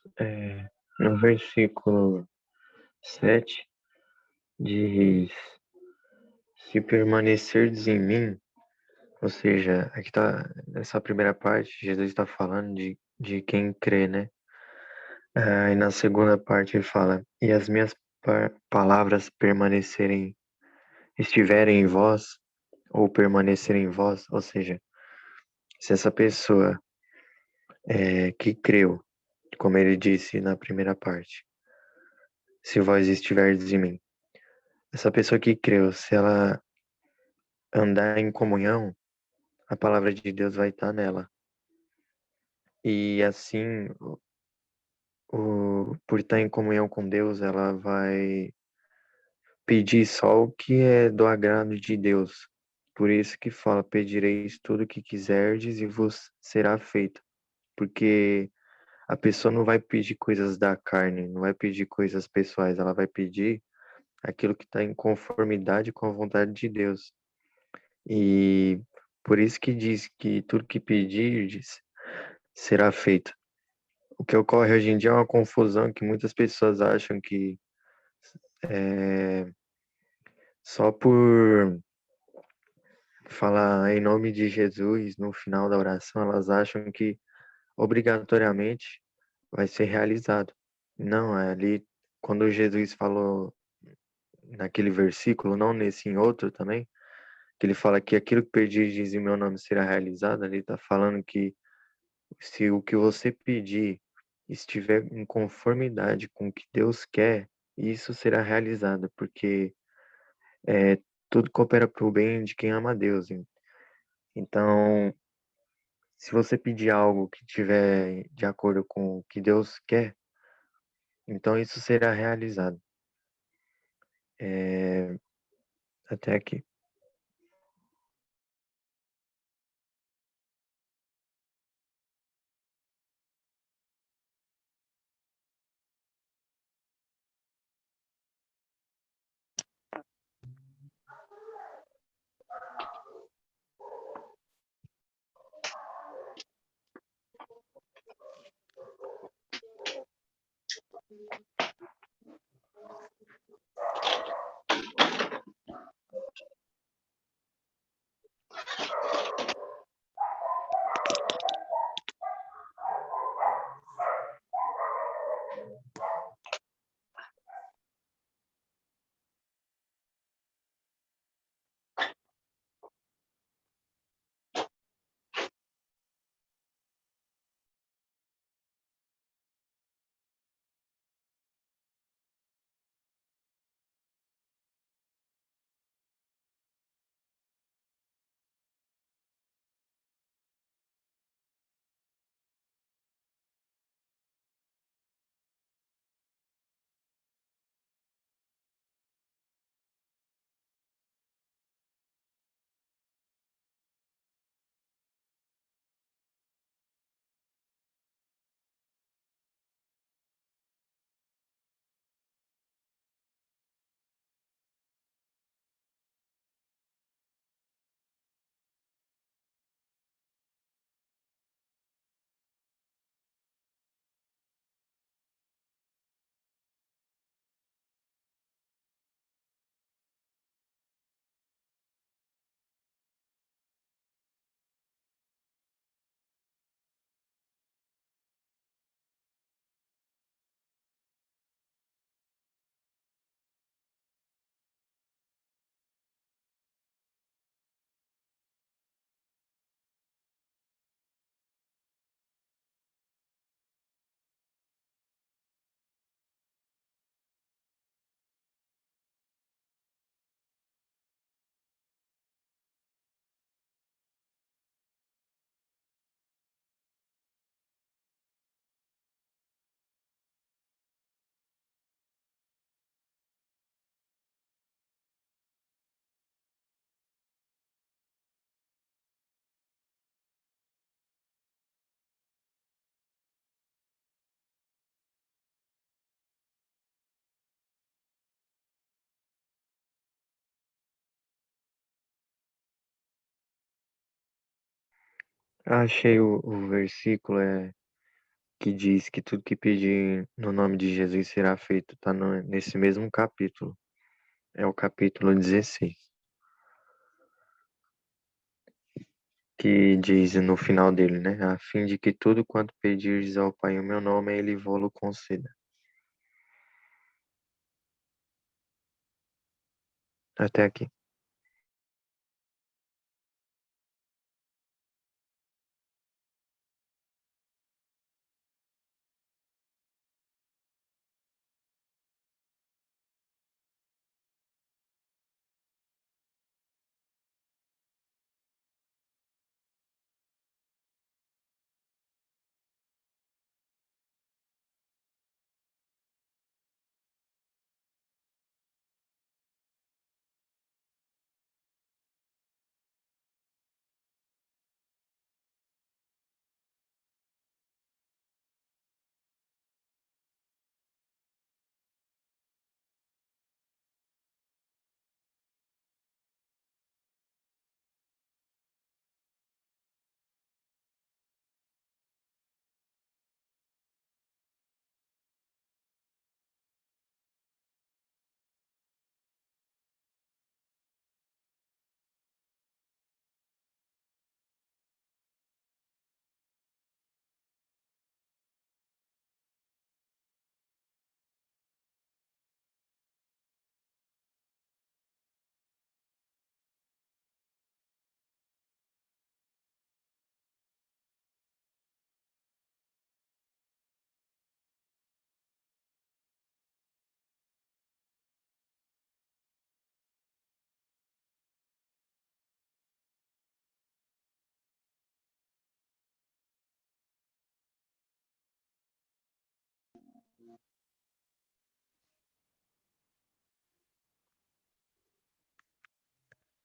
no versículo 7 diz: Se permanecerdes em mim, ou seja, aqui tá, nessa primeira parte, Jesus está falando de quem crê, né? E na segunda parte ele fala: E as minhas palavras estiverem em vós, ou permanecerem em vós, ou seja, se essa pessoa que creu, como ele disse na primeira parte, se vós estiverdes em mim, essa pessoa que creu, se ela andar em comunhão, a palavra de Deus vai estar nela. E assim, por estar em comunhão com Deus, ela vai pedir só o que é do agrado de Deus. Por isso que fala: pedireis tudo o que quiserdes e vos será feito. Porque a pessoa não vai pedir coisas da carne, não vai pedir coisas pessoais, ela vai pedir aquilo que está em conformidade com a vontade de Deus. E por isso que diz que tudo que pedirdes será feito. O que ocorre hoje em dia é uma confusão que muitas pessoas acham que só por falar em nome de Jesus no final da oração, elas acham que obrigatoriamente vai ser realizado. Não, é ali quando Jesus falou naquele versículo, não nesse, em outro também, que ele fala que aquilo que pedirdes em meu nome será realizado, ele está falando que se o que você pedir estiver em conformidade com o que Deus quer, isso será realizado, porque tudo coopera para o bem de quem ama a Deus. Então, se você pedir algo que estiver de acordo com o que Deus quer, então isso será realizado. Até aqui. Achei o versículo, que diz que tudo que pedir no nome de Jesus será feito, está nesse mesmo capítulo. É o capítulo 16. Que diz no final dele, né? A fim de que tudo quanto pedires ao Pai em meu nome, ele vô-lo conceda. Até aqui.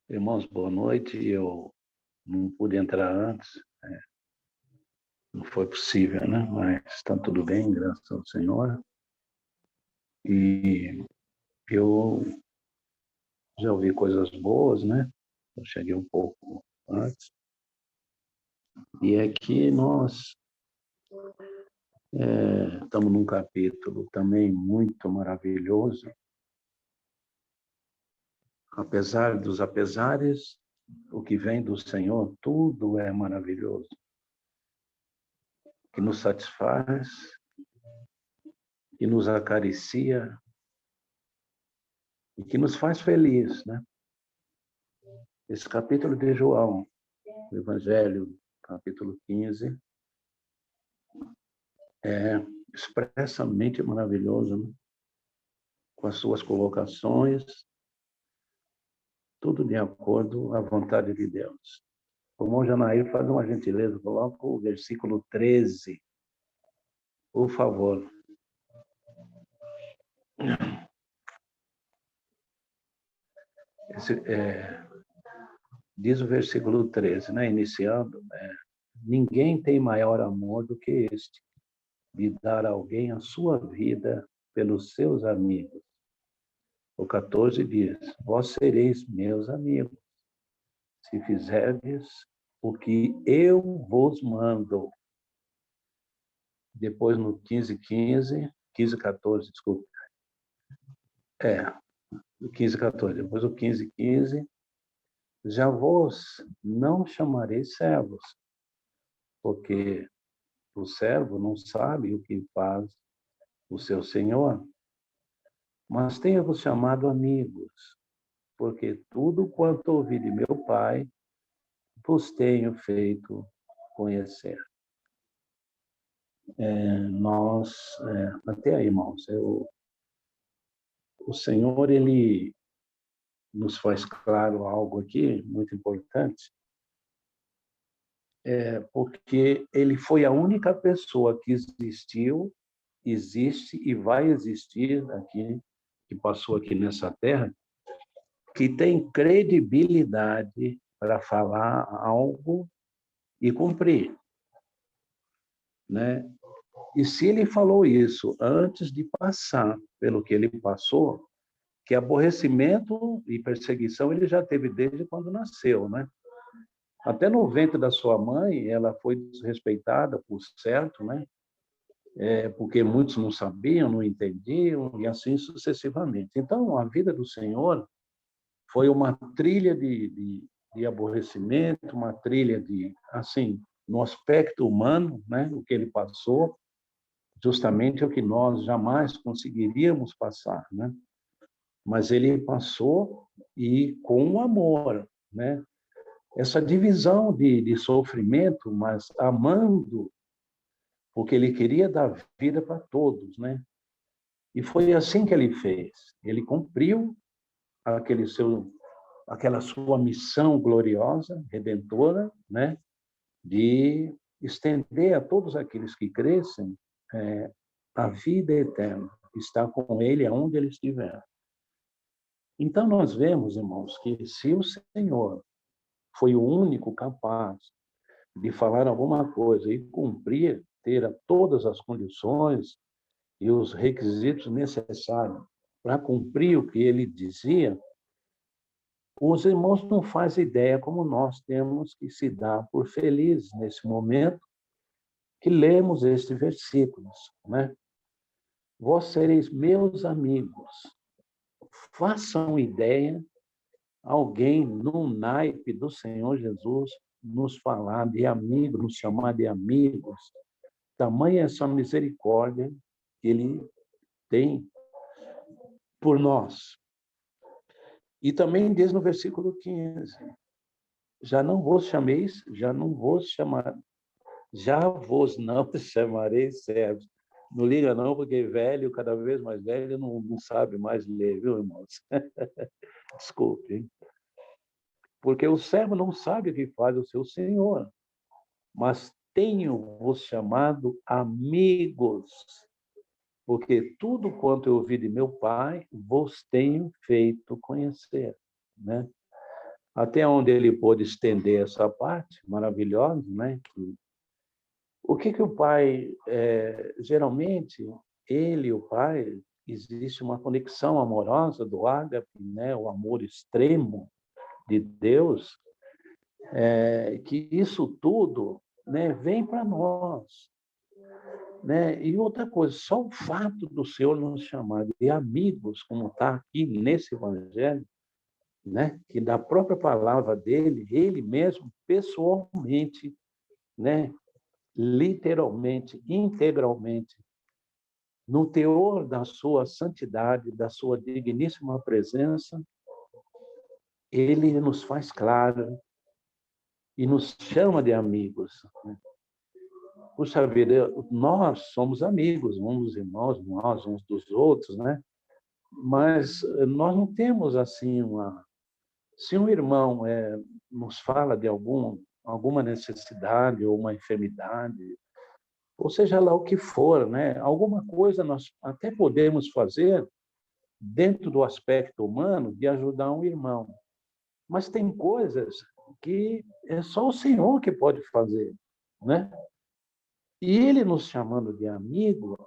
Irmãos, boa noite. Eu não pude entrar antes, não foi possível, né? Mas está tudo bem, graças ao Senhor. E eu já ouvi coisas boas, né? Eu cheguei um pouco antes. E é que nós estamos num capítulo também muito maravilhoso. Apesar dos apesares, o que vem do Senhor, tudo é maravilhoso. Que nos satisfaz, que nos acaricia e que nos faz feliz, né? Esse capítulo de João, o Evangelho, capítulo 15, é expressamente maravilhoso, né? Com as suas colocações, tudo de acordo à vontade de Deus. O irmão Janaíl faz uma gentileza, coloca o versículo 13, por favor. Diz o versículo 13, né? Iniciando, ninguém tem maior amor do que este, de dar a alguém a sua vida pelos seus amigos. O 14 diz, vós sereis meus amigos, se fizerdes o que eu vos mando. Depois no 15:14, desculpa. O 15:14, depois o 15:15, já vos não chamarei servos, porque o servo não sabe o que faz o seu senhor, mas tenho-vos chamado amigos, porque tudo quanto ouvi de meu Pai, vos tenho feito conhecer. Até aí, irmãos, o Senhor, ele nos faz claro algo aqui muito importante, porque ele foi a única pessoa que existiu, existe e vai existir aqui, que passou aqui nessa terra, que tem credibilidade para falar algo e cumprir, né? E se ele falou isso antes de passar pelo que ele passou, que aborrecimento e perseguição ele já teve desde quando nasceu, né? Até no ventre da sua mãe, ela foi desrespeitada, por certo, né? porque muitos não sabiam, não entendiam, e assim sucessivamente. Então, a vida do Senhor foi uma trilha de aborrecimento, uma trilha de, assim, no aspecto humano, né, o que ele passou, justamente o que nós jamais conseguiríamos passar, né? Mas ele passou e com amor, né? Essa divisão de sofrimento, mas amando, porque ele queria dar vida para todos, né? E foi assim que ele fez. Ele cumpriu aquela sua missão gloriosa, redentora, né? De estender a todos aqueles que crescem a vida eterna, estar com ele aonde ele estiver. Então, nós vemos, irmãos, que se o Senhor foi o único capaz de falar alguma coisa e cumprir, ter todas as condições e os requisitos necessários para cumprir o que ele dizia, os irmãos não fazem ideia como nós temos que se dar por felizes nesse momento que lemos estes versículos, né? Vós sereis meus amigos. Façam ideia, alguém no naipe do Senhor Jesus nos falar de amigo, nos chamar de amigos. Tamanha essa misericórdia que ele tem por nós. E também diz no versículo 15, já vos não chamarei servos. Não liga não, porque velho, cada vez mais velho, não sabe mais ler, viu, irmãos? Desculpe, hein? Porque o servo não sabe o que faz o seu senhor, mas tenho-vos chamado amigos, porque tudo quanto eu ouvi de meu Pai, vos tenho feito conhecer, né? Até onde ele pôde estender essa parte maravilhosa, né? O que o Pai, geralmente, ele e o Pai, existe uma conexão amorosa do ágape, né? O amor extremo de Deus, que isso tudo, né, vem para nós, né? E outra coisa, só o fato do Senhor nos chamar de amigos, como está aqui nesse evangelho, né, que da própria palavra dele, ele mesmo pessoalmente, né, literalmente, integralmente, no teor da sua santidade, da sua digníssima presença, ele nos faz claro e nos chama de amigos. Puxa vida, nós somos amigos, uns irmãos, nós, uns dos outros, né? Mas nós não temos assim Se um irmão nos fala de alguma necessidade ou uma enfermidade, ou seja lá o que for, né? Alguma coisa nós até podemos fazer dentro do aspecto humano de ajudar um irmão. Mas tem coisas que é só o Senhor que pode fazer, né? E ele nos chamando de amigo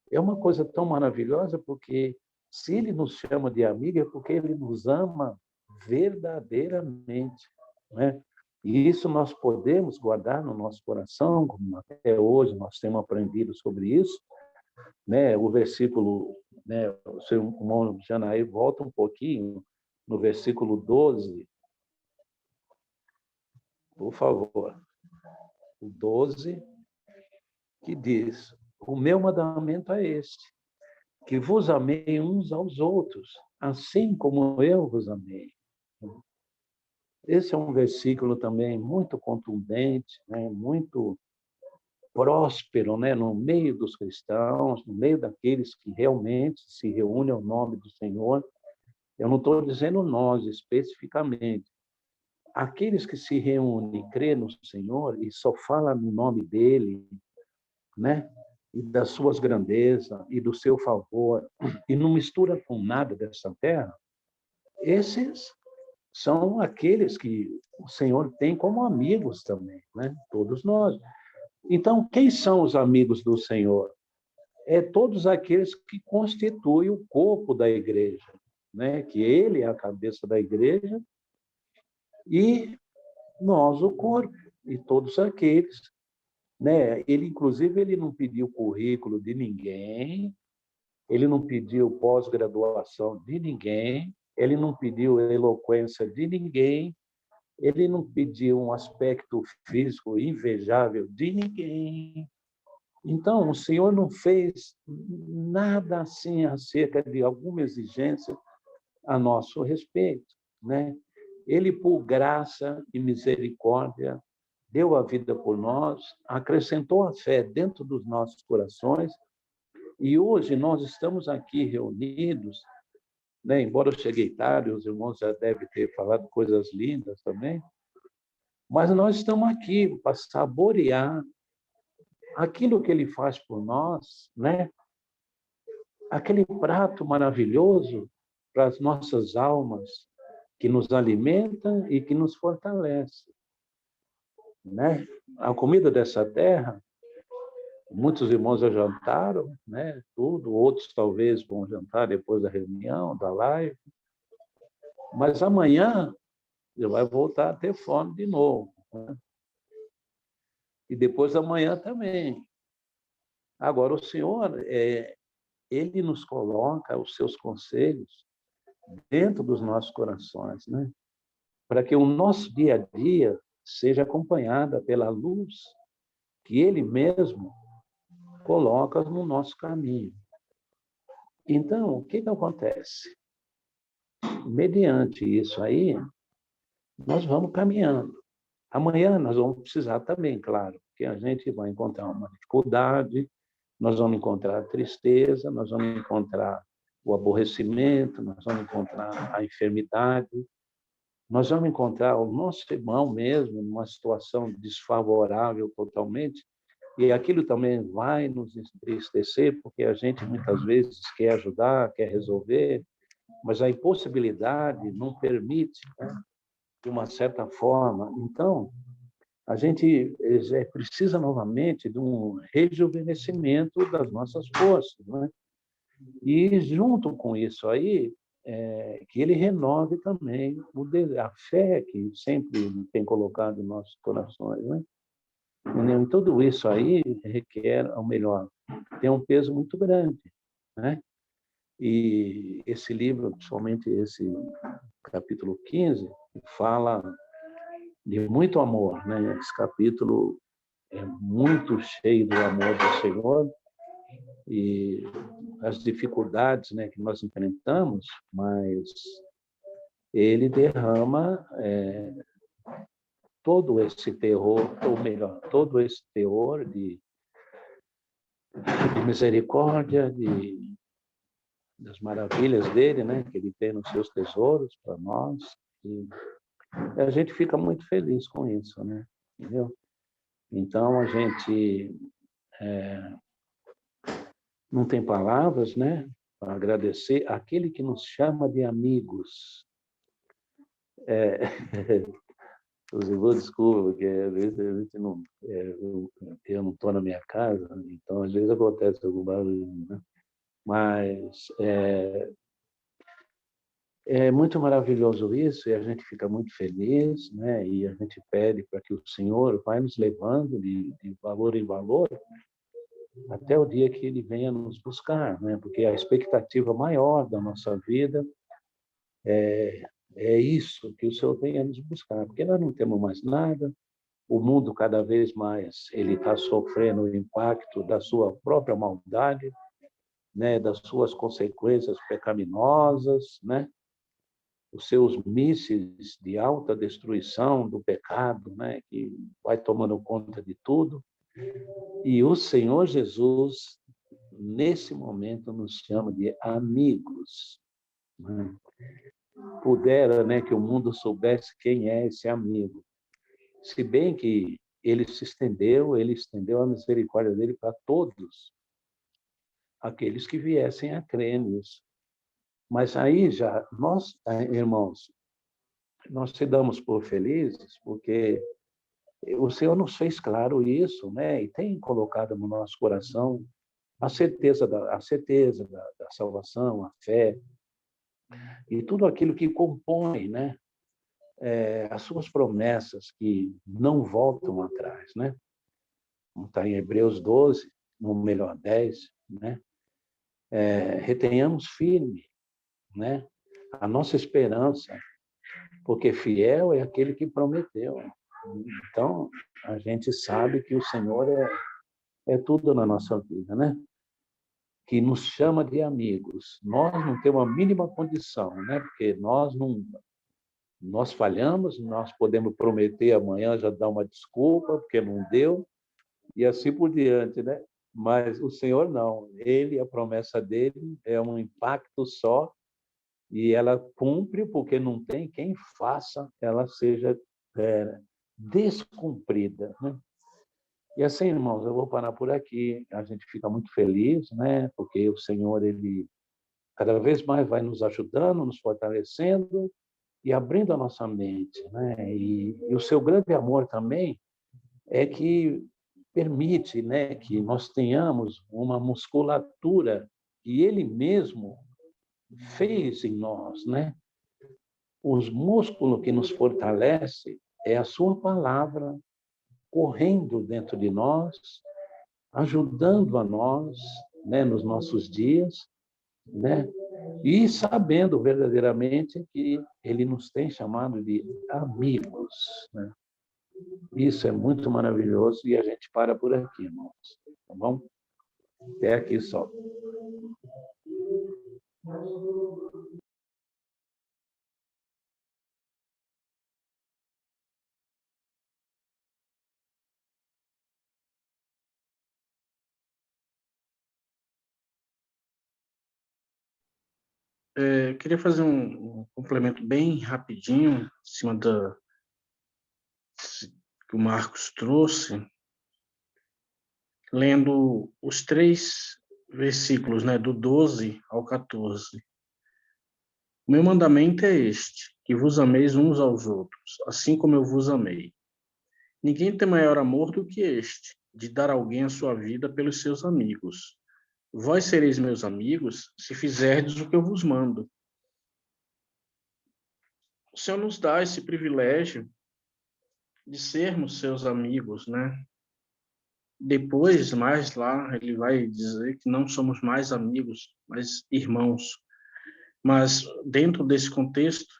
é uma coisa tão maravilhosa, porque se ele nos chama de amigo é porque ele nos ama verdadeiramente, né? E isso nós podemos guardar no nosso coração, como até hoje nós temos aprendido sobre isso, né? O versículo, né, o seu irmão Janaí volta um pouquinho no versículo 12, por favor. O 12, que diz: o meu mandamento é este, que vos amei uns aos outros, assim como eu vos amei. Esse é um versículo também muito contundente, né? Muito próspero, né? No meio dos cristãos, no meio daqueles que realmente se reúnem ao nome do Senhor. Eu não estou dizendo nós especificamente. Aqueles que se reúnem, crê no Senhor e só fala no nome dele, né? E das suas grandezas e do seu favor, e não mistura com nada dessa terra, esses são aqueles que o Senhor tem como amigos também, né? Todos nós. Então, quem são os amigos do Senhor? Todos aqueles que constituem o corpo da igreja, né? Que ele é a cabeça da igreja e nós o corpo, e todos aqueles né? Inclusive, ele não pediu currículo de ninguém, ele não pediu pós-graduação de ninguém, ele não pediu eloquência de ninguém, ele não pediu um aspecto físico invejável de ninguém. Então, o Senhor não fez nada assim acerca de alguma exigência a nosso respeito, né? Ele, por graça e misericórdia, deu a vida por nós, acrescentou a fé dentro dos nossos corações, e hoje nós estamos aqui reunidos, né? Embora eu cheguei tarde, os irmãos já devem ter falado coisas lindas também, mas nós estamos aqui para saborear aquilo que ele faz por nós, né? Aquele prato maravilhoso para as nossas almas, que nos alimenta e que nos fortalece, né? A comida dessa terra, muitos irmãos já jantaram, né? Tudo, outros talvez vão jantar depois da reunião, da live, mas amanhã você vai voltar a ter fome de novo, né? E depois da manhã também. Agora, o Senhor, ele nos coloca os seus conselhos dentro dos nossos corações, né? Para que o nosso dia a dia seja acompanhada pela luz que ele mesmo coloca no nosso caminho. Então, o que acontece? Mediante isso aí, nós vamos caminhando. Amanhã nós vamos precisar também, claro, porque a gente vai encontrar uma dificuldade, nós vamos encontrar a tristeza, nós vamos encontrar o aborrecimento, nós vamos encontrar a enfermidade, nós vamos encontrar o nosso irmão mesmo numa situação desfavorável totalmente, e aquilo também vai nos entristecer, porque a gente muitas vezes quer ajudar, quer resolver, mas a impossibilidade não permite, né, de uma certa forma. Então, a gente precisa novamente de um rejuvenescimento das nossas forças, né? E junto com isso aí, que ele renove também a fé que sempre tem colocado em nossos corações, né? E tudo isso aí requer, ou melhor, tem um peso muito grande, né? E esse livro, principalmente esse capítulo 15, fala de muito amor, né? Esse capítulo é muito cheio do amor do Senhor e as dificuldades, né, que nós enfrentamos, mas ele derrama todo esse terror, ou melhor, todo esse teor de misericórdia, das maravilhas dele, né, que ele tem nos seus tesouros para nós. E a gente fica muito feliz com isso, né? Entendeu? Então, a gente não tem palavras, né, para agradecer aquele que nos chama de amigos. Os irmãos desculpam, porque às vezes a gente não, eu não estou na minha casa, então às vezes acontece algum barulho, né? Mas é muito maravilhoso isso, e a gente fica muito feliz, né? E a gente pede para que o Senhor vai nos levando de valor em valor até o dia que Ele venha nos buscar, né? Porque a expectativa maior da nossa vida é isso, que o Senhor venha nos buscar, porque nós não temos mais nada, o mundo cada vez mais ele está sofrendo o impacto da sua própria maldade, né? Das suas consequências pecaminosas, né? Os seus mísseis de alta destruição do pecado, né, que vai tomando conta de tudo. E o Senhor Jesus, nesse momento, nos chama de amigos, né? Pudera, né, que o mundo soubesse quem é esse amigo. Se bem que ele estendeu a misericórdia dele para todos aqueles que viessem a crer nisso. Mas aí já, nós, irmãos, nós se damos por felizes porque o Senhor nos fez claro isso, né? E tem colocado no nosso coração a certeza da salvação, a fé e tudo aquilo que compõe, né? As suas promessas que não voltam atrás, né? está em Hebreus 12, ou melhor, 10, né? Retenhamos firme, né? A nossa esperança, porque fiel é aquele que prometeu. Então, a gente sabe que o Senhor é tudo na nossa vida, né? Que nos chama de amigos. Nós não temos a mínima condição, né? Porque nós falhamos, nós podemos prometer amanhã já dar uma desculpa porque não deu e assim por diante, né? Mas o Senhor não. Ele, a promessa dele é um impacto só e ela cumpre porque não tem quem faça ela seja descumprida, né? E assim, irmãos, eu vou parar por aqui. A gente fica muito feliz, né? Porque o Senhor, ele cada vez mais vai nos ajudando, nos fortalecendo e abrindo a nossa mente, né? E o seu grande amor também é que permite, né, que nós tenhamos uma musculatura que Ele mesmo fez em nós, né? Os músculos que nos fortalece é a sua palavra correndo dentro de nós, ajudando a nós, né, nos nossos dias, né? E sabendo verdadeiramente que Ele nos tem chamado de amigos, né? Isso é muito maravilhoso e a gente para por aqui, irmãos. Tá bom? Até aqui só. Queria fazer um complemento bem rapidinho, em cima que o Marcos trouxe, lendo os 3 versículos, né, do 12 ao 14. O meu mandamento é este, que vos ameis uns aos outros, assim como eu vos amei. Ninguém tem maior amor do que este, de dar alguém a sua vida pelos seus amigos. Vós sereis meus amigos, se fizerdes o que eu vos mando. O Senhor nos dá esse privilégio de sermos seus amigos, né? Depois, mais lá, ele vai dizer que não somos mais amigos, mas irmãos. Mas, dentro desse contexto,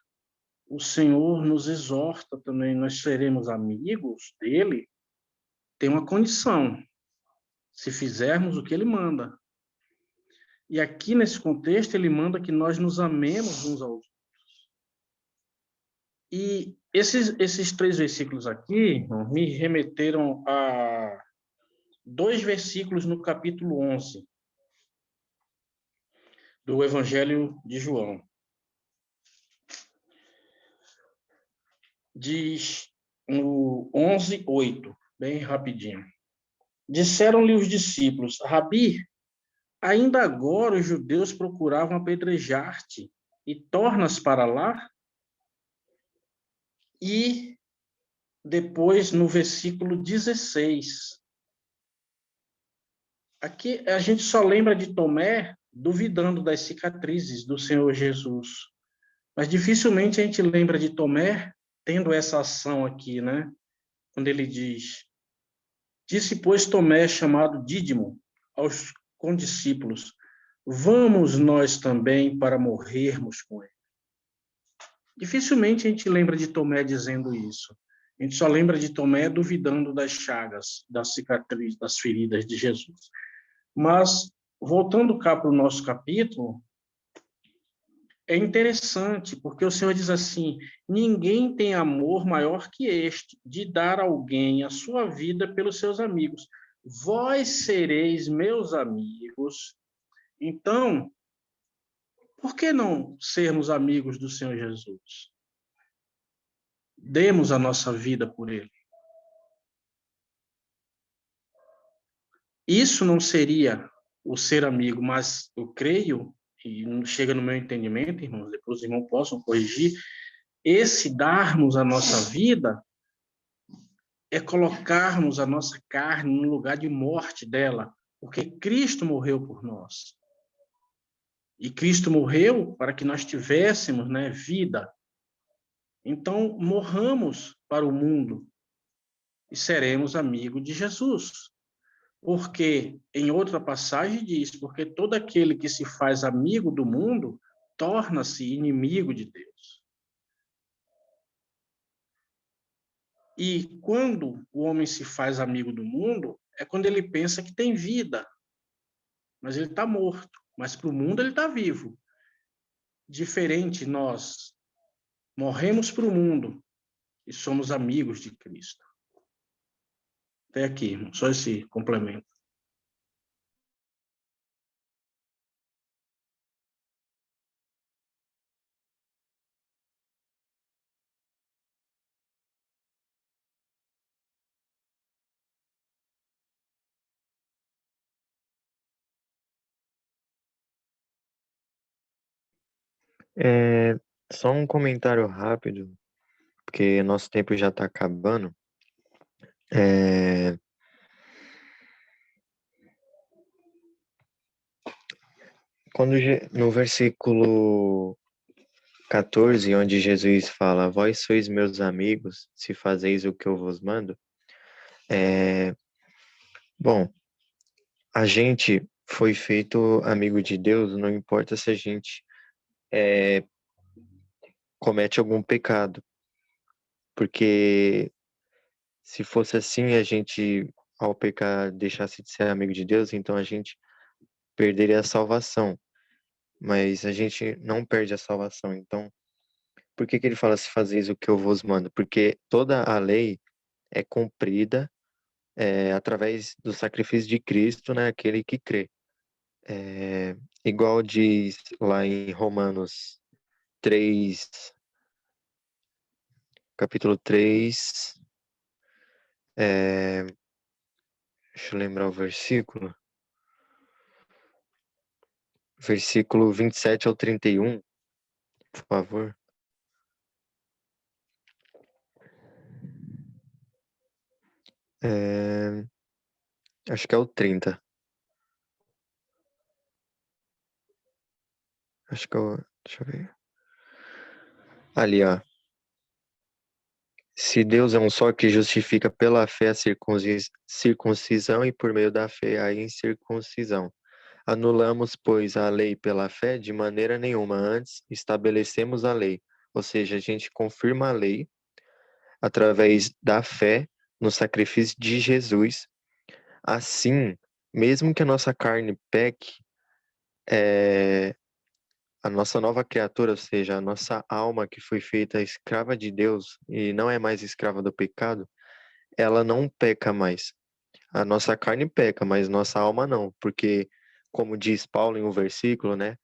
o Senhor nos exorta também, nós seremos amigos dele, tem uma condição, se fizermos o que ele manda. E aqui, nesse contexto, ele manda que nós nos amemos uns aos outros. E esses 3 versículos aqui me remeteram a 2 versículos no capítulo 11 do Evangelho de João. Diz no 11:8, bem rapidinho. Disseram-lhe os discípulos: Rabi, ainda agora os judeus procuravam apedrejar-te, e tornas para lá? E depois, no versículo 16, aqui a gente só lembra de Tomé duvidando das cicatrizes do Senhor Jesus. Mas dificilmente a gente lembra de Tomé tendo essa ação aqui, né? Quando ele diz: Disse, pois, Tomé, chamado Dídimo, aos condiscípulos: Vamos nós também para morrermos com ele. Dificilmente a gente lembra de Tomé dizendo isso. A gente só lembra de Tomé duvidando das chagas, das cicatrizes, das feridas de Jesus. Mas, voltando cá para o nosso capítulo, é interessante, porque o Senhor diz assim: ninguém tem amor maior que este, de dar a alguém a sua vida pelos seus amigos. Vós sereis meus amigos. Então, por que não sermos amigos do Senhor Jesus? Demos a nossa vida por ele. Isso não seria o ser amigo, mas eu creio, e chega no meu entendimento, irmãos, depois os irmãos possam corrigir, esse darmos a nossa vida é colocarmos a nossa carne no lugar de morte dela, porque Cristo morreu por nós. E Cristo morreu para que nós tivéssemos, né, vida. Então, morramos para o mundo e seremos amigos de Jesus. Porque, em outra passagem diz, porque todo aquele que se faz amigo do mundo torna-se inimigo de Deus. E quando o homem se faz amigo do mundo, é quando ele pensa que tem vida, mas ele está morto. Mas para o mundo ele está vivo. Diferente, nós morremos para o mundo e somos amigos de Cristo. Até aqui, irmão, só esse complemento. Só um comentário rápido, porque nosso tempo já está acabando. É, no versículo 14, onde Jesus fala, vós sois meus amigos, se fazeis o que eu vos mando. Bom, a gente foi feito amigo de Deus, não importa se a gente comete algum pecado. Porque se fosse assim, a gente, ao pecar, deixasse de ser amigo de Deus, então a gente perderia a salvação. Mas a gente não perde a salvação. Então, por que ele fala se fazeis o que eu vos mando? Porque toda a lei é cumprida através do sacrifício de Cristo, né? Aquele que crê. Igual diz lá em Romanos 3, capítulo 3, deixa eu lembrar o versículo. Versículo 27 ao 31, por favor. Acho que é o 30. Acho que é o... Deixa eu ver. Ali, ó. Se Deus é um só que justifica pela fé a circuncisão e por meio da fé a incircuncisão. Anulamos, pois, a lei pela fé de maneira nenhuma. Antes, estabelecemos a lei. Ou seja, a gente confirma a lei através da fé no sacrifício de Jesus. Assim, mesmo que a nossa carne peque, a nossa nova criatura, ou seja, a nossa alma que foi feita escrava de Deus e não é mais escrava do pecado, ela não peca mais. A nossa carne peca, mas nossa alma não, porque, como diz Paulo em um versículo, né,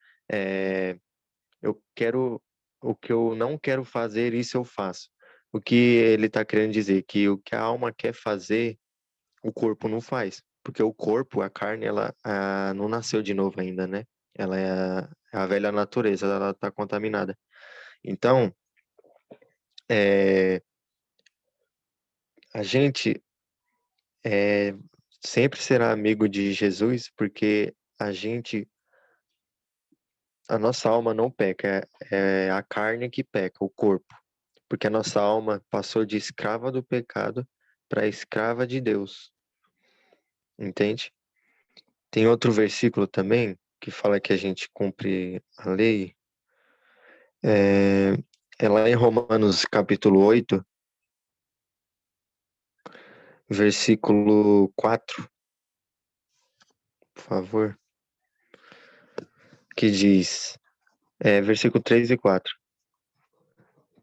eu quero, o que eu não quero fazer, isso eu faço. O que ele está querendo dizer? Que o que a alma quer fazer, o corpo não faz. Porque o corpo, a carne, ela não nasceu de novo ainda, né? Ela é a velha natureza, ela está contaminada. Então, a gente sempre será amigo de Jesus, porque a nossa alma não peca, é a carne que peca, o corpo. Porque a nossa alma passou de escrava do pecado para escrava de Deus. Entende? Tem outro versículo também que fala que a gente cumpre a lei. É lá em Romanos capítulo 8, versículo 4, por favor, que diz, versículo 3 e 4,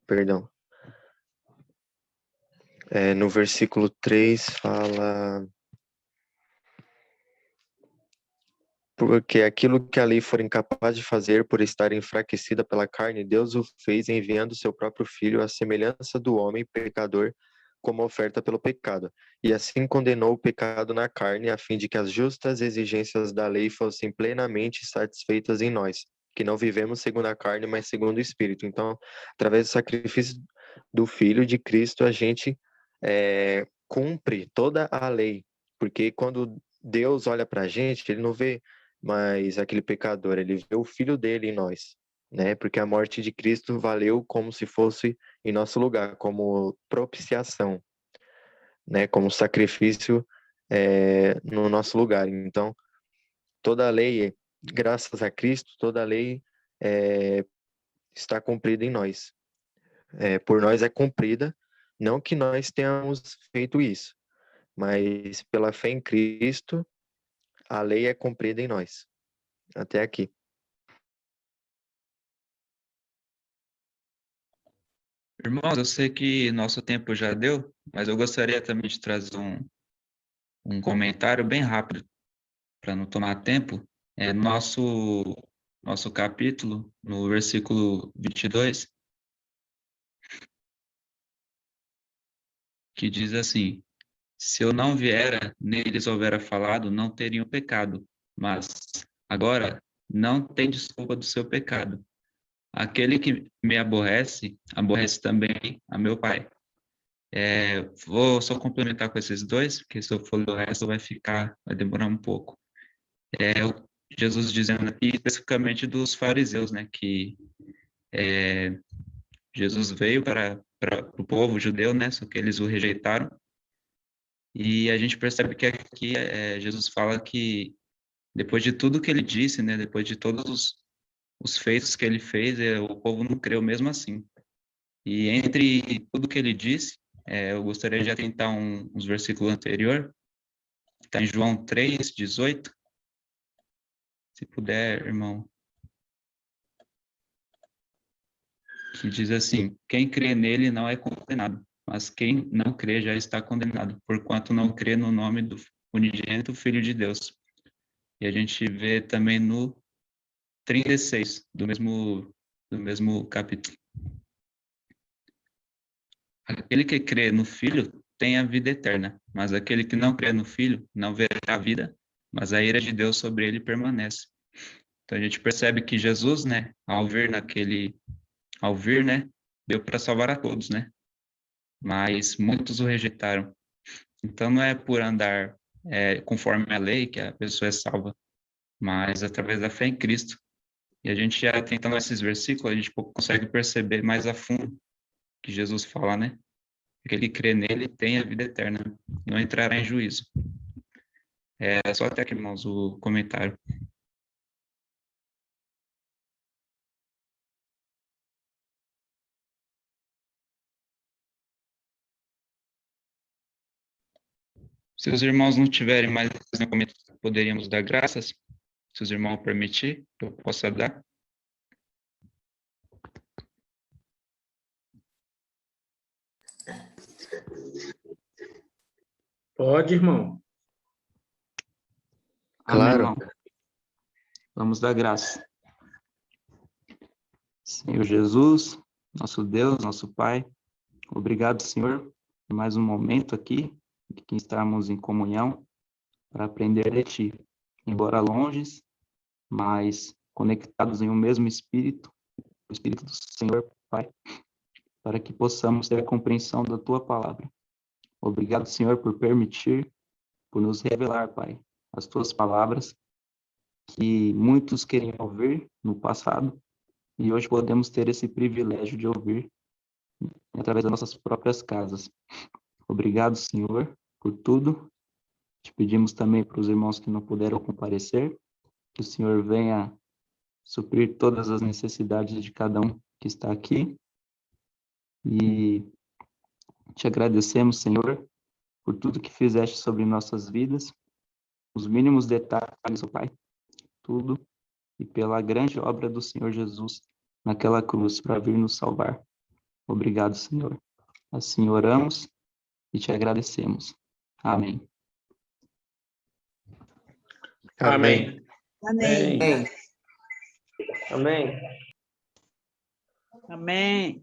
perdão. No versículo 3 fala, porque aquilo que a lei for incapaz de fazer por estar enfraquecida pela carne, Deus o fez enviando seu próprio Filho à semelhança do homem pecador como oferta pelo pecado. E assim condenou o pecado na carne, a fim de que as justas exigências da lei fossem plenamente satisfeitas em nós, que não vivemos segundo a carne, mas segundo o Espírito. Então, através do sacrifício do Filho de Cristo, a gente cumpre toda a lei. Porque quando Deus olha para a gente, ele não vê mais aquele pecador, ele vê o Filho dele em nós, né? Porque a morte de Cristo valeu como se fosse em nosso lugar, como propiciação, né? Como sacrifício no nosso lugar. Então, toda a lei, graças a Cristo, toda a lei está cumprida em nós. Por nós é cumprida, não que nós tenhamos feito isso, mas pela fé em Cristo, a lei é cumprida em nós. Até aqui. Irmãos, eu sei que nosso tempo já deu, mas eu gostaria também de trazer um comentário bem rápido, para não tomar tempo. Nosso capítulo, no versículo 22, que diz assim: se eu não viera, nem eles houvera falado, não teriam pecado, mas agora não tem desculpa do seu pecado. Aquele que me aborrece, aborrece também a meu Pai. Vou só complementar com esses dois, porque se eu for ler o resto vai demorar um pouco. Jesus dizendo aqui especificamente dos fariseus, né, que Jesus veio para o povo judeu, né, só que eles o rejeitaram. E a gente percebe que aqui Jesus fala que depois de tudo que ele disse, né, depois de todos os feitos que ele fez, o povo não creu mesmo assim. E entre tudo que ele disse, eu gostaria de atentar uns versículos anterior, está em João 3:18. Se puder, irmão. Que diz assim: quem crê nele não é condenado, mas quem não crê já está condenado, porquanto não crê no nome do unigênito Filho de Deus. E a gente vê também no 36 do mesmo capítulo. Aquele que crê no Filho tem a vida eterna, mas aquele que não crê no Filho não verá a vida, mas a ira de Deus sobre ele permanece. Então a gente percebe que Jesus, né, ao vir, né, deu para salvar a todos, né? Mas muitos o rejeitaram. Então não é por andar conforme a lei que a pessoa é salva, mas através da fé em Cristo. E a gente, atentando esses versículos, a gente consegue perceber mais a fundo que Jesus fala, né? Aquele que crê nele tem a vida eterna, não entrará em juízo. Só até aqui, irmãos, o comentário. Se os irmãos não tiverem mais nenhum comentário, poderíamos dar graças, se os irmãos permitir, eu possa dar. Pode, irmão. Claro. Amém, irmão. Vamos dar graça. Senhor Jesus, nosso Deus, nosso Pai, obrigado, Senhor, por mais um momento aqui, de que estamos em comunhão para aprender de Ti. Embora longes, mas conectados em um mesmo Espírito, o Espírito do Senhor, Pai, para que possamos ter a compreensão da Tua Palavra. Obrigado, Senhor, por permitir, por nos revelar, Pai, as Tuas palavras, que muitos queriam ouvir no passado, e hoje podemos ter esse privilégio de ouvir através das nossas próprias casas. Obrigado, Senhor, por tudo. Te pedimos também para os irmãos que não puderam comparecer, que o Senhor venha suprir todas as necessidades de cada um que está aqui. E te agradecemos, Senhor, por tudo que fizeste sobre nossas vidas, os mínimos detalhes, ó Pai, tudo, e pela grande obra do Senhor Jesus naquela cruz para vir nos salvar. Obrigado, Senhor. Assim oramos e te agradecemos. Amém. Amém. Amém. Amém. Amém.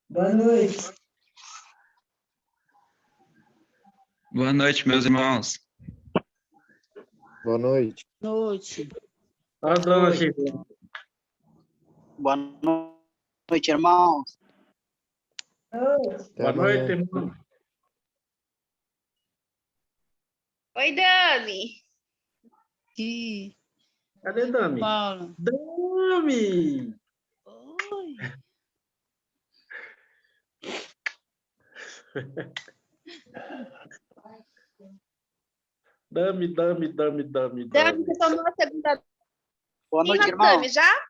Boa noite. Boa noite, meus irmãos. Boa noite. Noite. Boa noite, irmão. Boa noite, irmãos. Até Boa amanhã. noite, irmão. Oi, Dami. E Cadê Dami? Paulo. Dami! Oi. Dami. Dami, você tomou a segunda Boa noite, vacina, irmão. Dami, já?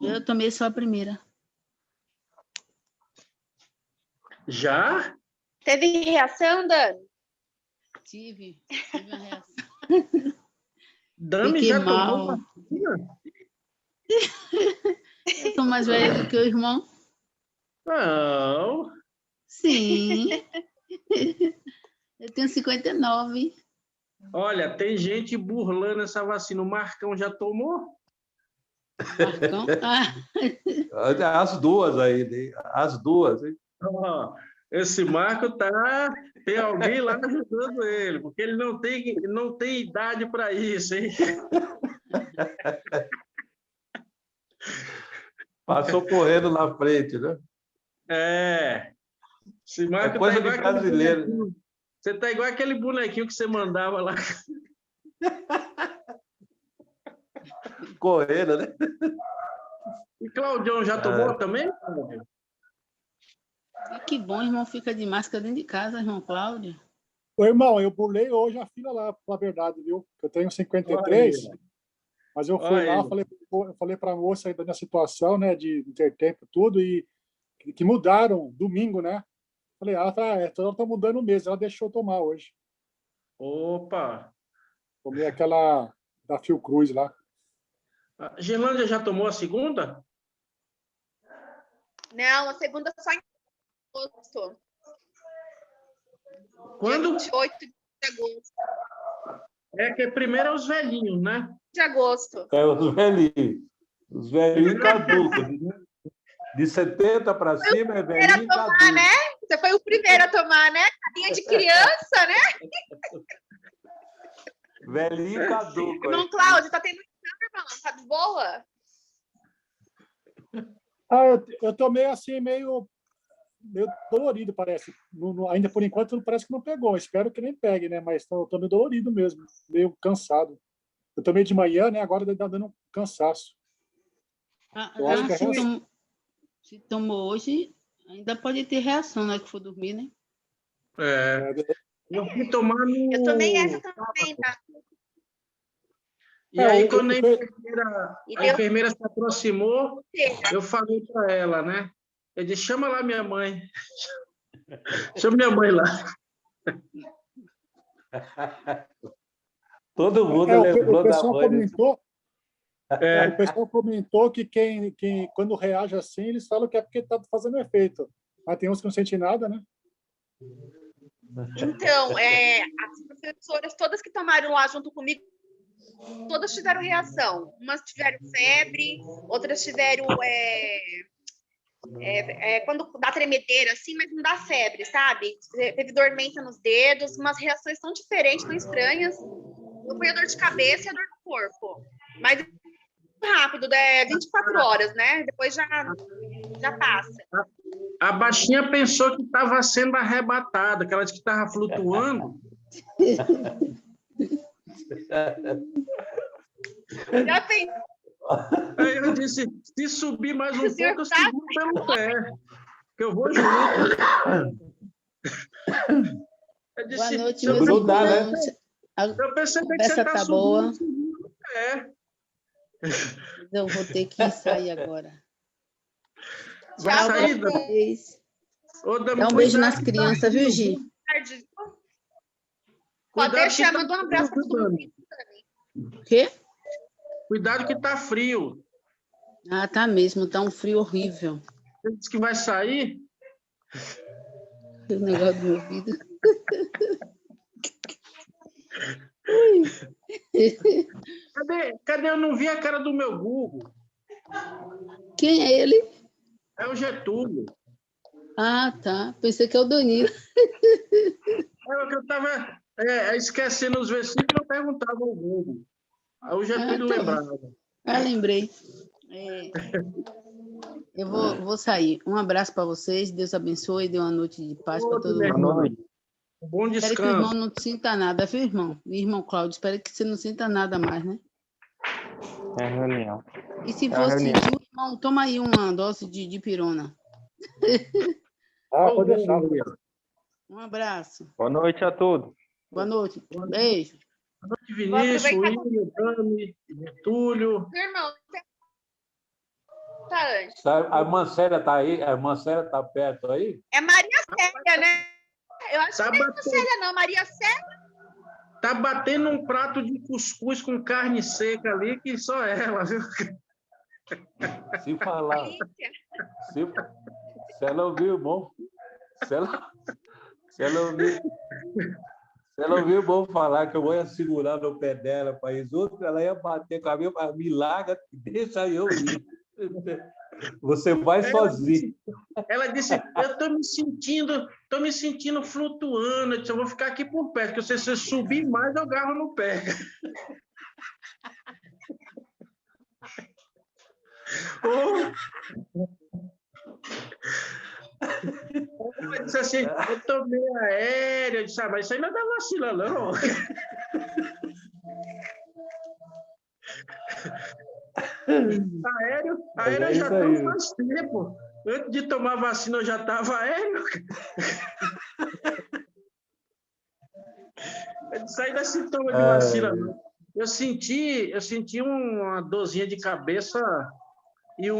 Eu tomei só a primeira. Já? Teve reação, Dami? Tive uma reação. Dami Fiquei já mal. tomou vacina? Eu tô mais velha do que o irmão. Não. Sim. Eu tenho 59. Olha, tem gente burlando essa vacina. O Marcão já tomou? Marcão. Ah, As duas aí, né? As duas, hein? Ó, esse Marco tem alguém lá ajudando ele, porque ele não tem idade para isso, hein? Passou correndo na frente, né? É. Esse É Marco coisa igual de aquele brasileiro, né? bonequinho. Você tá igual aquele bonequinho que você mandava lá. Correndo, né? E Claudião já tomou também? Cláudio? que bom, irmão fica de máscara dentro de casa, irmão Cláudio. Ô, irmão, eu pulei hoje a fila lá, pra verdade, viu? Eu tenho 53, mas eu fui lá, eu falei para a moça aí da minha situação, né, de ter tempo tudo, e que mudaram domingo, né? Falei, ela tá mudando mesmo, ela deixou eu tomar hoje. Opa! Tomei aquela da Fiocruz lá. A Gerlândia já tomou a segunda? Não, a segunda só em agosto. Quando? Dia 28 de agosto. É que primeiro é os velhinhos, né? De agosto. É os velhinhos. Os velhinhos caducos. De 70 para cima é velhinho caduco. Né? Você foi o primeiro a tomar, né? Carinha de criança, né? Velhinho caduco. Irmão Cláudio, tá tendo exame, irmão? Tá de boa? Eu tomei assim meio dolorido, parece. Ainda por enquanto parece que não pegou. Espero que nem pegue, né? Mas eu tô meio dolorido mesmo, meio cansado. Eu tomei de manhã, né? Agora tá dando um cansaço. Eu acho que se tomou hoje, ainda pode ter reação na hora que for dormir, né? Eu fui tomar no... Eu tomei essa também, tá? E aí, quando a enfermeira se aproximou, eu falei para ela, né? Eu disse, chama lá minha mãe. Chama minha mãe lá. Todo mundo lembrou da mãe. O pessoal comentou que quem quando reage assim, eles falam que é porque está fazendo efeito. Mas tem uns que não sentem nada, né? Então, as professoras, todas que tomaram lá junto comigo, todas tiveram reação. Umas tiveram febre, outras tiveram quando dá tremedeira, assim, mas não dá febre, sabe? Teve dormência nos dedos, umas reações tão diferentes, tão estranhas. Eu fui a dor de cabeça e a dor no corpo. Mas rápido, 24 horas, né? Depois já passa. A baixinha pensou que estava sendo arrebatada, que ela disse que estava flutuando. Já pensou? Aí eu disse, se subir mais um pouco, eu seguro pelo pé. Que eu vou junto. Eu disse, boa noite, eu meus irmãos. Eu percebi que Conversa você está tá boa. subindo. Eu vou ter que sair agora. Vai Tchau, sair, vocês. Dá um beijo nas crianças, viu, Gi? Pode deixar, manda um abraço para todo mundo. O quê? Cuidado que tá frio. Ah, tá mesmo, tá um frio horrível. Você disse que vai sair? O negócio do meu ouvido. Cadê? Eu não vi a cara do meu Google. Quem é ele? É o Getúlio. Ah, tá. Pensei que é o Danilo. É o que eu estava esquecendo os versículos, eu perguntava ao Google. Aí o Getúlio lembrava. Lembrei. Eu vou sair. Um abraço para vocês. Deus abençoe. Dê uma noite de paz para todo mundo. Bom descanso. Espero que o irmão não sinta nada, viu, irmão? Irmão Cláudio, espero que você não sinta nada mais, né? É reunião. E se for sentir, Irmão, toma aí uma dose de pirona. Pode deixar. Um abraço. Boa noite a todos. Boa noite. Beijo. Boa noite, Vinícius, William, Dami, Túlio. Meu irmão, tá antes. A irmã Célia tá aí? A irmã Célia tá perto aí? É Maria Célia, né? Eu acho Tá que não é batendo. Célia, não. Maria Célia. Tá batendo um prato de cuscuz com carne seca ali, que só ela, viu? Se falar. Se ela ouvir o bom. Se ela ouvir o bom falar que eu vou segurar no pé dela para isso, ela ia bater com a minha, me larga, deixa eu ir. Você vai sozinho. Ela disse, eu tô me sentindo flutuando. Eu disse, eu vou ficar aqui por perto, porque se você subir mais, eu agarro no pé. Ela disse assim, eu tô meio aérea. Eu disse, mas isso aí não dá vacila, não. Aéreo eu já tô faz tempo. Antes de tomar vacina, eu já estava aéreo. Isso aí não é sintoma de vacina, não. Eu senti uma dorzinha de cabeça